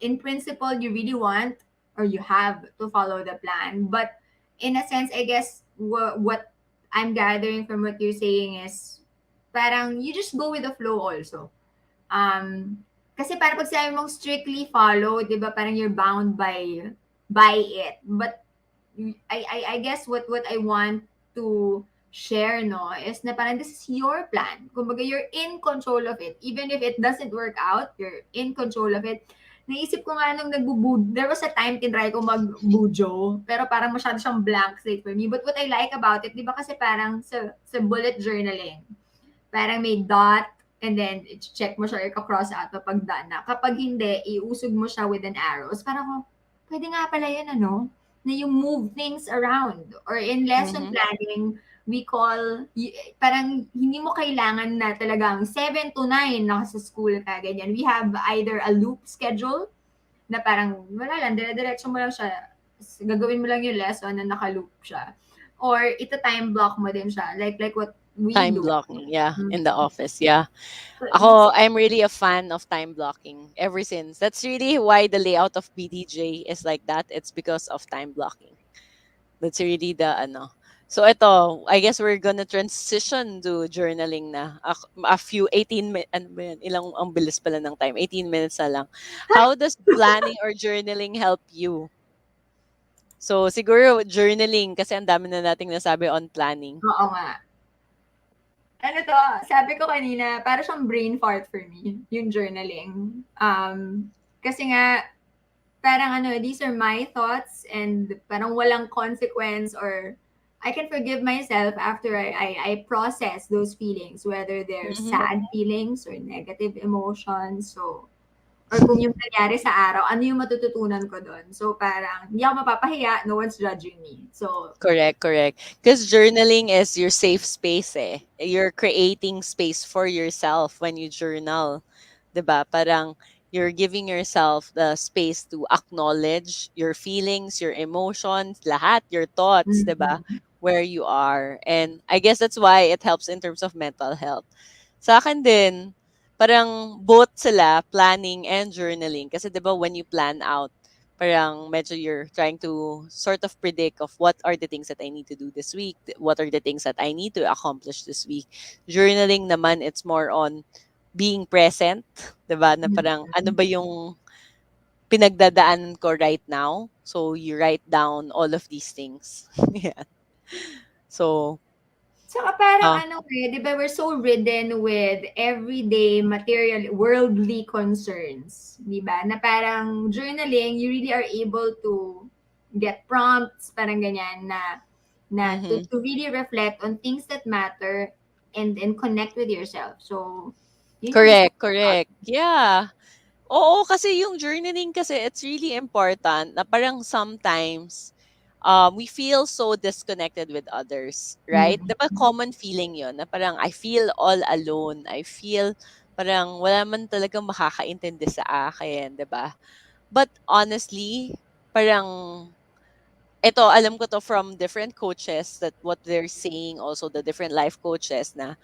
in principle, you really want or you have to follow the plan. But in a sense, I guess, what I'm gathering from what you're saying is, parang, you just go with the flow also. Kasi parang pag sinabi mong strictly follow, di ba, parang you're bound by it. But I guess what I want to share no is na parang this is your plan. Kumbaga you're in control of it. Even if it doesn't work out, you're in control of it. Naisip ko nga nung there was a time tinry ko mag-bujo, pero parang masyado siyang blank slate for me. But what I like about it, di ba kasi parang sa bullet journaling, parang may dot, and then check mo siya, i-cross out pag done na. Kapag hindi, iusog mo siya with an arrows. Parang ko, pwede nga pala yun, na you move things around. Or in lesson Mm-hmm. planning, we call, parang hindi mo kailangan na talagang 7 to 9 nasa school ka, ganyan. We have either a loop schedule, na parang wala lang, dire-diretso mo lang siya, gagawin mo lang yung lesson na naka-loop siya. Or ita time block mo din siya, like what we Time do. blocking, yeah, Mm. in the office, yeah. So, Ako, I'm really a fan of time blocking ever since. That's really why the layout of BDJ is like that. It's because of time blocking. That's really the ano. So ito, I guess we're gonna transition to journaling na. A few 18 minutes, ano ba yan? Ilang, ang bilis pala ng time. 18 minutes na lang. How does planning or journaling help you? So siguro journaling kasi ang dami na nating nasabi on planning. oo nga. Ano to, sabi ko kanina, para siyang brain fart for me, yung journaling. Kasi nga, parang these are my thoughts and parang walang consequence, or I can forgive myself after I process those feelings, whether they're Mhm. sad feelings or negative emotions. So, or kung yung nangyari sa araw, ano yung matututunan ko doon. So, parang hindi ako mapapahiya, no one's judging me. So, Correct, correct. Because journaling is your safe space eh. You're creating space for yourself when you journal. 'Di ba? Parang you're giving yourself the space to acknowledge your feelings, your emotions, lahat, your thoughts, 'di ba? mm-hmm. Where you are. And I guess that's why it helps in terms of mental health. Sa akin din, parang both sila, planning and journaling. Kasi 'di ba when you plan out, parang medyo you're trying to sort of predict of what are the things that I need to do this week, what are the things that I need to accomplish this week. Journaling naman, it's more on being present, 'di ba? Na parang ano ba yung pinagdadaanan ko right now? So you write down all of these things. Yeah. So, Tsaka parang ah, di ba, we're so ridden with everyday material, worldly concerns, di ba? Na parang journaling, you really are able to get prompts, parang ganyan, na mhm. to really reflect on things that matter and connect with yourself. So, yun yung gusto Correct, ko about. correct. Yeah. Oo, kasi yung journaling kasi it's really important na parang sometimes we feel so disconnected with others, right? Mm. 'Di ba common feeling 'yon na parang I feel all alone. I feel parang wala man talagang makakaintindi sa akin, 'di ba? But honestly, parang ito alam ko 'to from different coaches that what they're saying, also the different life coaches, na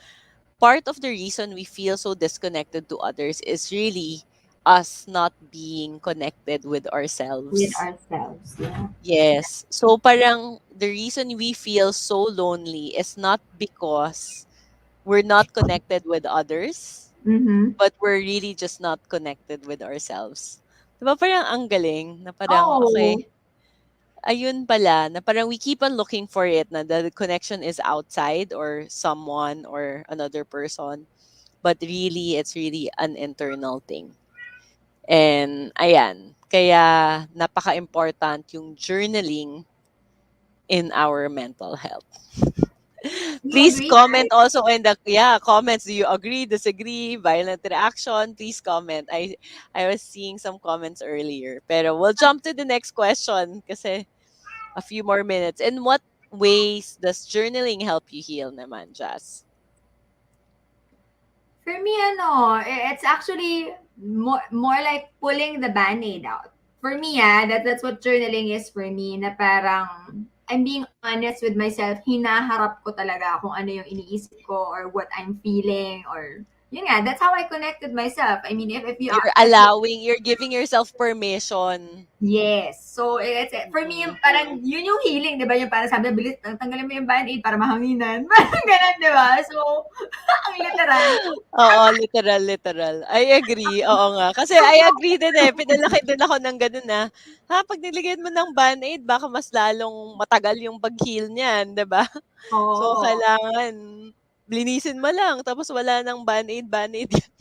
part of the reason we feel so disconnected to others is really us not being connected with With ourselves. ourselves. Yeah. Yes. So parang the reason we feel so lonely is not because we're not connected with others, Mm-hmm. but we're really just not connected with ourselves. 'Di ba parang ang galing na parang Oh, okay, ayun pala na parang we keep on looking for it na the connection is outside or someone or another person. But really, it's really an internal thing. And ayan, kaya napaka-important yung journaling in our mental health. you Please agree, comment right? also in the comments. Do you agree, disagree, violent reaction? Please comment. I was seeing some comments earlier. Pero we'll jump to the next question kasi a few more minutes. In what ways does journaling help you heal naman, Jazz? For me, ano, it's actually more like pulling the band-aid out. For me, that's what journaling is for me, na parang I'm being honest with myself, hinaharap ko talaga kung ano yung iniisip ko or what I'm feeling or yun nga, that's how I connect with myself. I mean, if you You're giving yourself permission. yes. So, it's, for me, Mm. parang yun yung healing, di ba? Yung parang sabi, bilis, tanggalin mo yung band-aid para mahanginan. Parang ganun, di ba? So, ang literal. Oo, literal, literal. I agree, oo nga. Kasi I agree din, eh, pinalaki din ako ng gano'n na, "'Pag nilagyan mo ng Band-Aid baka mas lalong matagal yung pag-heal niyan," 'di ba? So, Oo. kailangan linisin mo lang tapos wala ng Band-Aid, Band-Aid yan.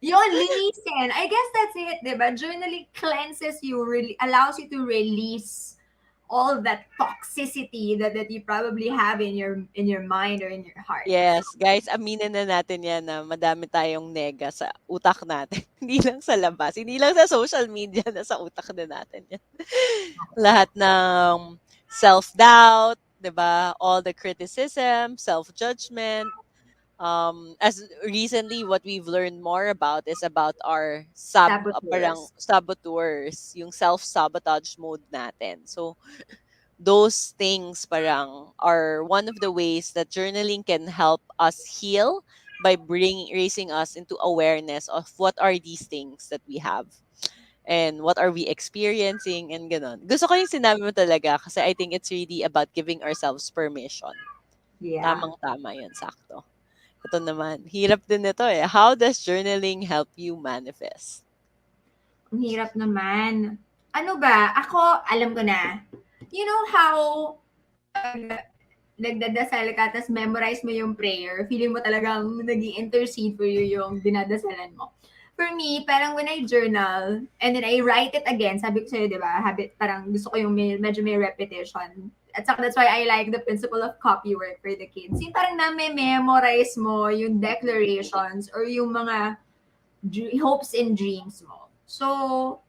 Yun, linisin. I guess that's it, di ba? Journaling cleanses you, really allows you to release all that toxicity that you probably have in your mind or in your heart. So, Yes, guys, aminin na natin 'yan na madami tayong nega sa utak natin, hindi lang sa labas, hindi lang sa social media, nasa utak din natin 'yan. Lahat ng self-doubt, 'di ba? All the criticism, self-judgment. As recently, what we've learned more about is about our parang saboteurs. saboteurs, yung self-sabotage mode natin. So, those things parang are one of the ways that journaling can help us heal by raising us into awareness of what are these things that we have and what are we experiencing and gano'n. Gusto ko yung sinabi mo talaga kasi I think it's really about giving ourselves permission. Yeah. Tamang-tama yun, sakto. Ito naman, hirap din nito eh. How does journaling help you manifest? Ang hirap naman. Ano ba? Ako, alam ko na. You know how pag nagdadasal ka tapos memorize mo yung prayer, feeling mo talagang nag intercede for you yung dinadasalan mo. For me, parang when I journal and then I write it again, sabi ko sa'yo, di ba, habit, parang gusto ko yung medyo may repetition. At saka that's why I like the principle of copy work for the kids. Yung parang na-memorize mo yung declarations or yung mga hopes and dreams mo. So,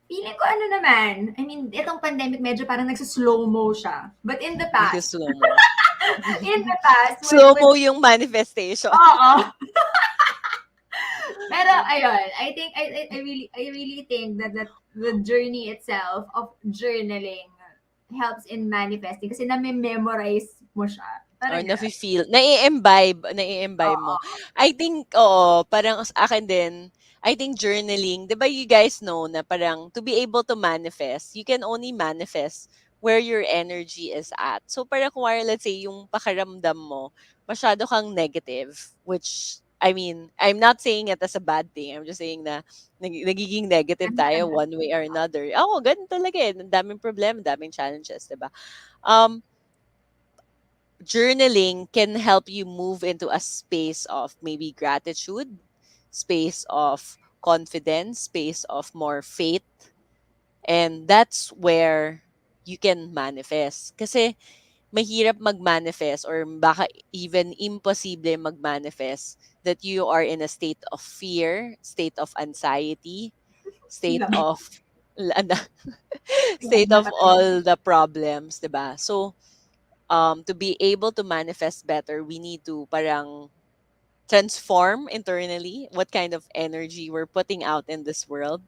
feeling ko ano naman, I mean, itong pandemic medyo parang nagsa-slow mo siya. But in the past, Slow mo. in the past, Slow when mo yung manifestation. oo. Pero ayun, I really think that the journey itself of journaling helps in manifesting kasi na-memorize mo siya. Or Parang gano'n. nafi-feel, nai-imbibe mo. Oo. I think, oo, parang sa akin din, I think journaling, 'di ba you guys know na parang to be able to manifest, you can only manifest where your energy is at. So parang kung let's say yung pakiramdam mo, masyado kang negative, which I mean, I'm not saying it as a bad thing. I'm just saying na nagiging negative tayo one way or another. Ako, ganun talaga eh. Ang daming problema, daming challenges, 'di ba? Um, Journaling can help you move into a space of maybe gratitude, space of confidence, space of more faith. And that's where you can manifest. Kasi mahirap mag-manifest or baka even imposible mag-manifest that you are in a state of fear, state of anxiety, state Love, of ano, love state na of talaga. all the problems, 'di ba? So, to be able to manifest better, we need to parang transform internally what kind of energy we're putting out in this world.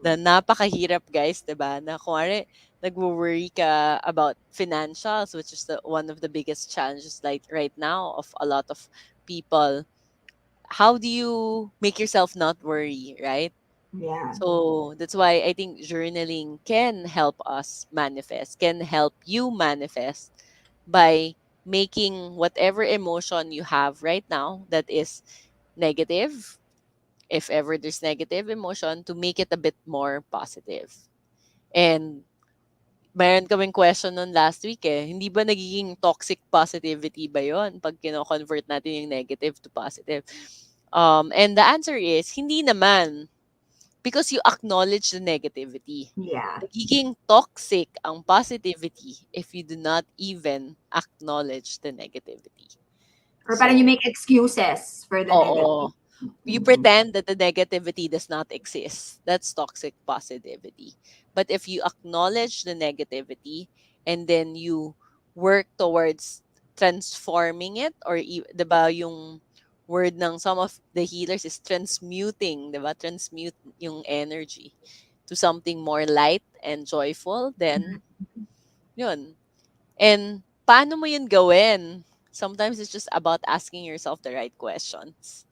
Na napakahirap guys, 'di ba? Na kunwari nagwo-worry ka about financials, which is one of the biggest challenges like right now of a lot of people. How do you make yourself not worry, right? Yeah. So that's why I think journaling can help us manifest, can help you manifest by making whatever emotion you have right now that is negative, if ever there's negative emotion, to make it a bit more positive. And mayroon kaming question nun last week eh. Hindi ba nagiging toxic positivity ba yon pag kino-convert natin yung negative to positive? And the answer is, hindi naman. Because you acknowledge the negativity. Yeah. Nagiging toxic ang positivity if you do not even acknowledge the negativity. Or parang you So, make excuses for the negative. oo. You pretend that the negativity does not exist. That's toxic positivity. But if you acknowledge the negativity and then you work towards transforming it, or 'di ba yung word ng some of the healers is transmuting, 'di ba? Transmute yung energy to something more light and joyful, then yun. And paano mo yun gawin? Sometimes it's just about asking yourself the right questions.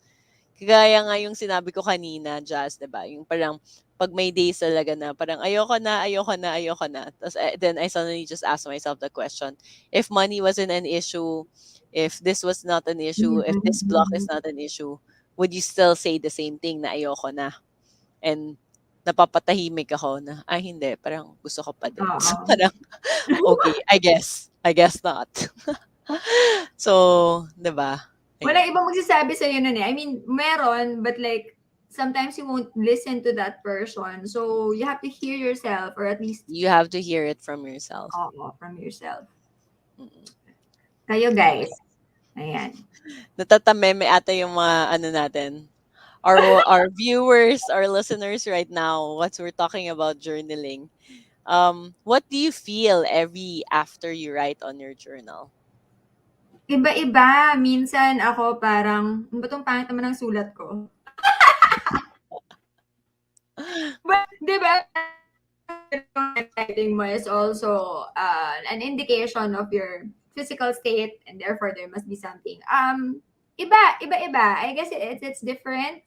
Kagaya nga yung sinabi ko kanina, Jazz, 'di ba? Yung parang 'pag may days talaga na parang ayoko na, ayoko na, ayoko na. Tapos then I suddenly just ask myself the question, if money wasn't an issue, if this was not an issue, if this block is not an issue, would you still say the same thing na ayoko na? And napapatahimik ako na, ay hindi, parang gusto ko pa din. So Oo. parang, okay, I guess not. So, 'di ba? Walang Ayun. ibang magsasabi sa'yo nun eh. I mean, meron, but like, sometimes you won't listen to that person. So, you have to hear yourself or at least, You have to hear it from yourself. from yourself. Mm. Kayo Okay. guys. Ayan. Natatameme ata yung mga ano natin. Our viewers, our listeners right now, what we're talking about journaling. What do you feel every after you write on your journal? Iba-iba. Minsan ako parang, "Ano ba 'tong pangit naman ng sulat ko?" But, di ba, writing mo is also an indication of your physical state and therefore there must be something. Iba-iba. I guess it's different.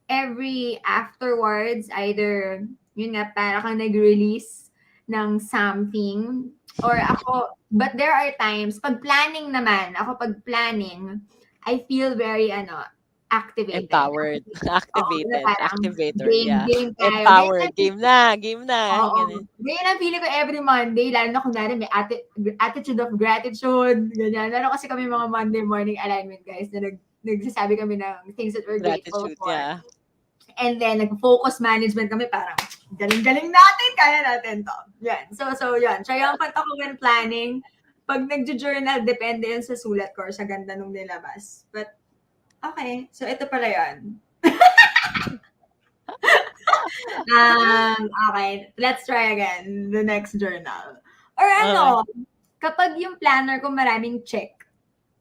Every afterwards, either, yun nga, para kang nag-release ng something. Or ako, but there are times, pag planning naman, ako pag planning, I feel very, activated. Empowered, Oo, na activated, parang activator, game, yeah. game tayo. Ganyan. Empowered, game na, Oo. ganun. Ganyan ang feeling ko every Monday, lalo na kunwari may attitude of gratitude, ganyan. Meron kasi kami mga Monday morning alignment, guys, na nagsasabi kami ng things that we're grateful Gratitude, for. yeah. And then, nag-focus management kami, parang, galing-galing natin, kaya natin to. Yan. So yan. Triumphant ako when planning. Pag nag-journal, depende yan sa sulat ko or sa ganda nung nilabas. But, okay. So, ito pala yan. Okay. Let's try again. The next journal. Or Okay. kapag yung planner ko maraming check.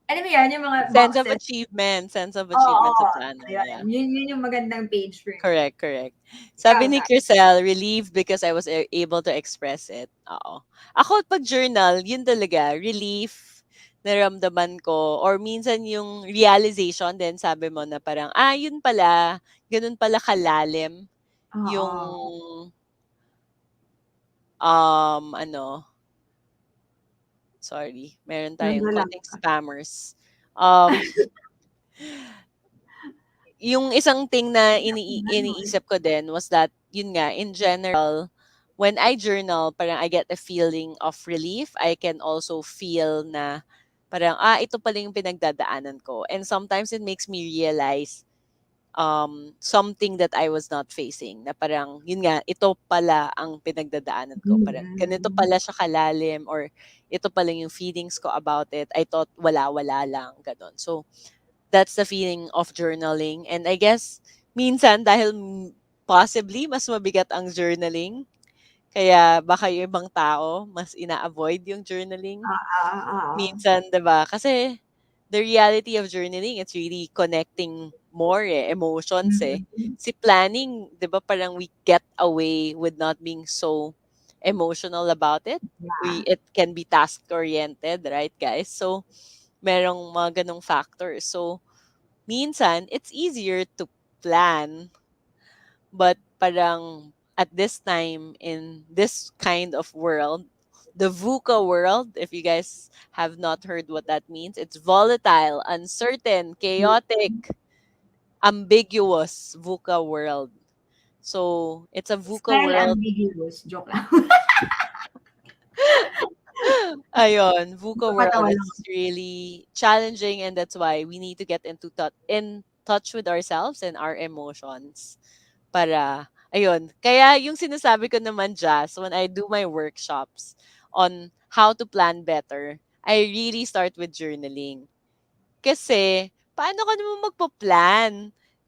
Alam mo yan, yung mga Sense of boxes. achievement, sense of Oo. achievement sa planner, Ayun. yeah. Yun yung magandang page for me. Correct, correct. Sabi Ikaw, ni guys. Crisel, relieved because I was able to express it. Oo. Ako, pag journal, yun talaga, relief, naramdaman ko. Or minsan yung realization din, sabi mo na parang, yun pala, ganun pala kalalim yung, Oo. ano, sorry, meron tayong Naglalang konting ka. spammers. Um, yung isang thing na iniisip ko din was that, yun nga, in general, when I journal, parang I get a feeling of relief. I can also feel na parang, ito pala yung pinagdadaanan ko. And sometimes it makes me realize something that I was not facing na parang yun nga ito pala ang pinagdadaanan ko, parang ganito Mm. pala siya kalalim or ito pala yung feelings ko about it. I thought wala-wala lang gano'n. So that's the feeling of journaling, and I guess minsan dahil possibly mas mabigat ang journaling, kaya baka yung ibang tao mas ina-avoid yung journaling. Oo. Minsan 'di ba, kasi the reality of journaling, it's really connecting more, emotions, eh. Mm. Si planning 'di ba parang we get away with not being so emotional about it. Yeah. It can be task oriented, right guys? So merong mga ganong factors. So minsan it's easier to plan, but parang at this time in this kind of world, the VUCA world, if you guys have not heard what that means, it's volatile, uncertain, chaotic, ambiguous VUCA world. So it's a VUCA Spell world. ambiguous. Joke lang. Ayun, VUCA world, Napatawa lang it's ako. really challenging, and that's why we need to get in touch with ourselves and our emotions. Para ayun, kaya yung sinasabi ko naman, Jazz, when I do my workshops on how to plan better, I really start with journaling. Kasi paano ka naman magpa-plan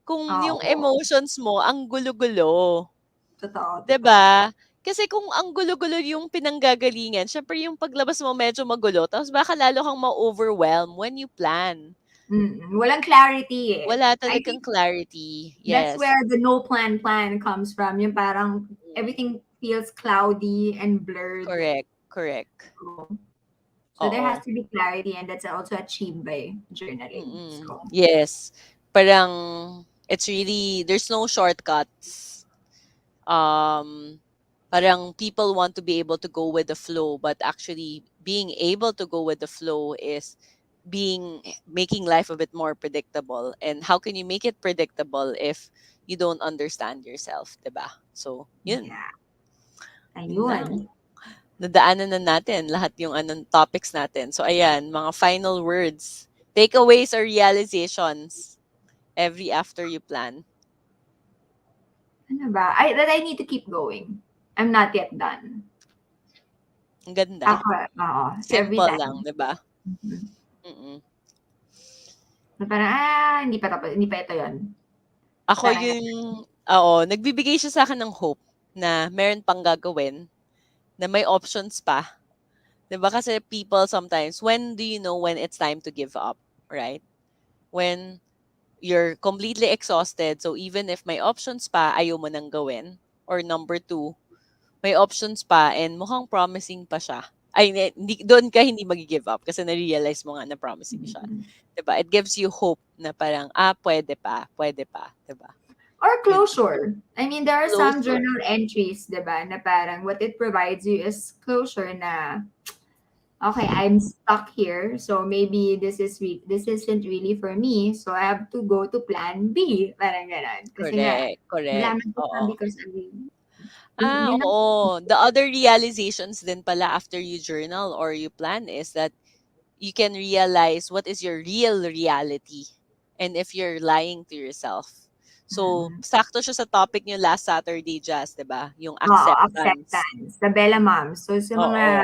kung yung Oo. emotions mo ang gulo-gulo, Totoo, 'di totoo. ba? Kasi kung ang gulo-gulo yung pinanggagalingan, syempre yung paglabas mo medyo magulo, tapos baka lalo kang ma-overwhelm when you plan. Walang clarity eh. Wala I talagang think clarity. that's Yes. where the no plan comes from. Yung parang Mm. everything feels cloudy and blurred. Correct, correct. So, so there has Oo. to be clarity, and that's also achieved by journaling. Mm. So, Yes. Parang it's really there's no shortcuts. Um Parang people want to be able to go with the flow, but actually being able to go with the flow is making life a bit more predictable. And how can you make it predictable if you don't understand yourself, 'di ba? So, yun. yeah. Yun lang. Ayun. Nadaanan na natin lahat yung anong topics natin. So ayan, mga final words. Takeaways or realizations every after you plan. Ano ba? That I need to keep going. I'm not yet done. Ang ganda. Ako, oo. Every Simple lang, time. 'di ba? Mhm. Mm. Na parang, hindi pa tapos, hindi pa ito yon. Ako Parang, yung oo, nagbibigay siya sa'kin ng hope na meron pang gagawin, na may options pa. 'Di ba kasi people sometimes, when do you know when it's time to give up, right? When you're completely exhausted, so even if may options pa, ayaw mo nang gawin. Or number two, may options pa and mukhang promising pa siya. Ay, hindi, doon ka hindi mag-give up kasi na-realize mo nga na promising siya. mm. 'Di ba? It gives you hope na parang, pwede pa, 'di ba? Or Yun, closure. I mean, there are some closure. journal entries, di ba, na parang what it provides you is closure na, okay, I'm stuck here, so maybe this isn't really for me, so I have to go to plan B. Parang ganun. Kasi nga, Correct, correct. nalaman ko siya Oo. because yun ang, Oo. The other realizations din pala after you journal or you plan is that you can realize what is your real reality and if you're lying to yourself. So, mm, sakto siya sa topic niyo last Saturday, Jazz, 'di ba? Yung oo, acceptance. acceptance. The Bella Moms. So, sa mga Oo.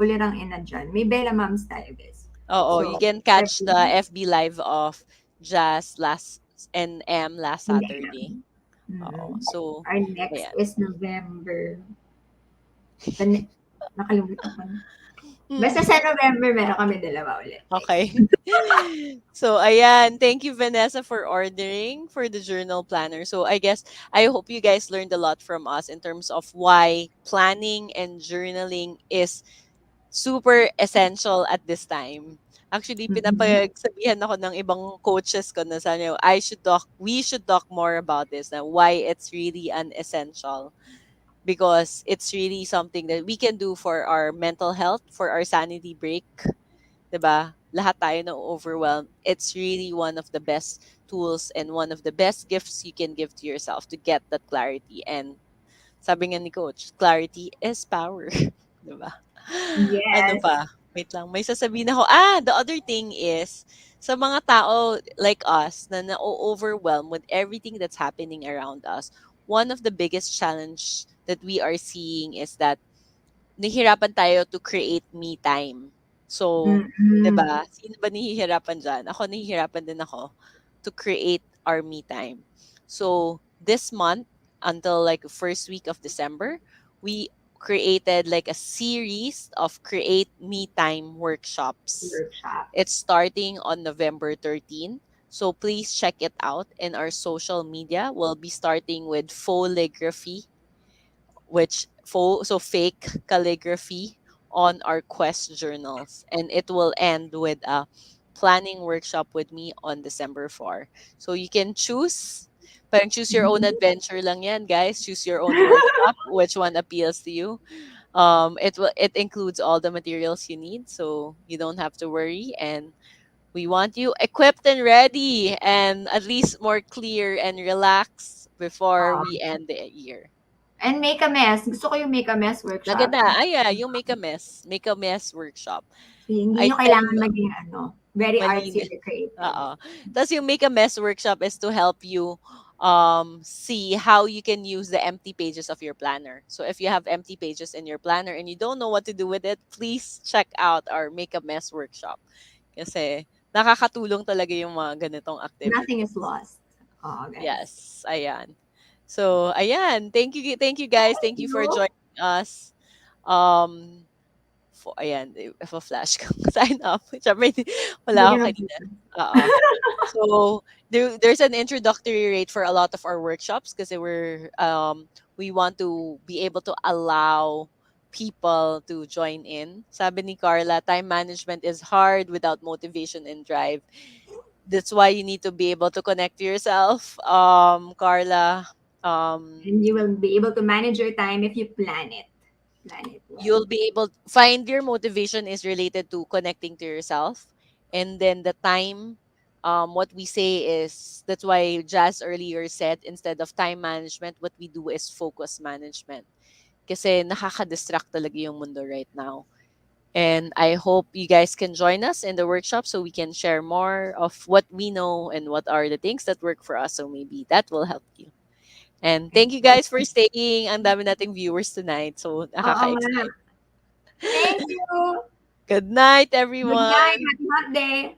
ulirang ina dyan, may Bella Moms tayo, guys. Oo, you So, can catch the every, FB live of Jazz last and M last and Saturday. Oo. mm, So, our next ayan. is November. Nakalimutan ko na. Hmm. Basta sa November, meron kami dalawa ulit, guys. Okay. So, ayan. Thank you, Vanessa, for ordering for the journal planner. So, I guess, I hope you guys learned a lot from us in terms of why planning and journaling is super essential at this time. Actually, Mhm. pinapagsabihan ako ng ibang coaches ko na sana we should talk more about this, na why it's really an essential, because it's really something that we can do for our mental health, for our sanity break, 'di ba? Lahat tayo na overwhelmed. It's really one of the best tools and one of the best gifts you can give to yourself to get that clarity. And sabi nga ni coach, clarity is power, 'di ba? Ano Yes. pa? Wait lang, may sasabihin ako. The other thing is sa mga tao like us na na-overwhelm with everything that's happening around us, one of the biggest challenge that we are seeing is that nahihirapan tayo to create me time. So, 'di Mm. ba? Sino ba nahihirapan diyan? Ako nahihirapan din ako to create our me time. So, this month until like first week of December, we created like a series of create me time workshops. Workshop. It's starting on November 13th. So please check it out in our social media. We'll be starting with calligraphy, which so fake calligraphy on our quest journals, and it will end with a planning workshop with me on December 4. So you can choose, parang choose your own Mhm. adventure lang yan, guys. Choose your own workshop, which one appeals to you. It includes all the materials you need, so you don't have to worry, and we want you equipped and ready and at least more clear and relaxed before we Oo. end the year. And make a mess. Gusto ko yung make a mess workshop. Maganda. Yeah, yung make a mess workshop. Hindi I nyo send kailangan maging very artsy malini or creative. oo. Tapos yung make a mess workshop is to help you see how you can use the empty pages of your planner. So if you have empty pages in your planner and you don't know what to do with it, please check out our make a mess workshop. Kasi nakakatulong talaga yung mga ganitong Nothing is activities. lost. Oo, guys. Yes, ayan. So, ayan. Thank you guys. Thank Thank you for you. joining us. Um, ayan, if a flash kang sign up. Siyempre, Hindi wala ka ako kanina. nag-isa. Oo. So, there's an introductory rate for a lot of our workshops kasi we want to be able to allow people to join in. Sabi ni Carla, time management is hard without motivation and drive. That's why you need to be able to connect to yourself, Carla. Um, And you will be able to manage your time if you plan it. Plan it well. you'll be able find your motivation is related to connecting to yourself, and then the time, what we say is that's why Jazz earlier said instead of time management, what we do is focus management, kasi nakaka-distract talaga yung mundo right now. And I hope you guys can join us in the workshop so we can share more of what we know and what are the things that work for us, so maybe that will help you. And thank you guys for staying. Ang dami nating viewers tonight, so Oo nga. nakaka-excite. Thank you. Good night, Good night. everyone. Happy hot day.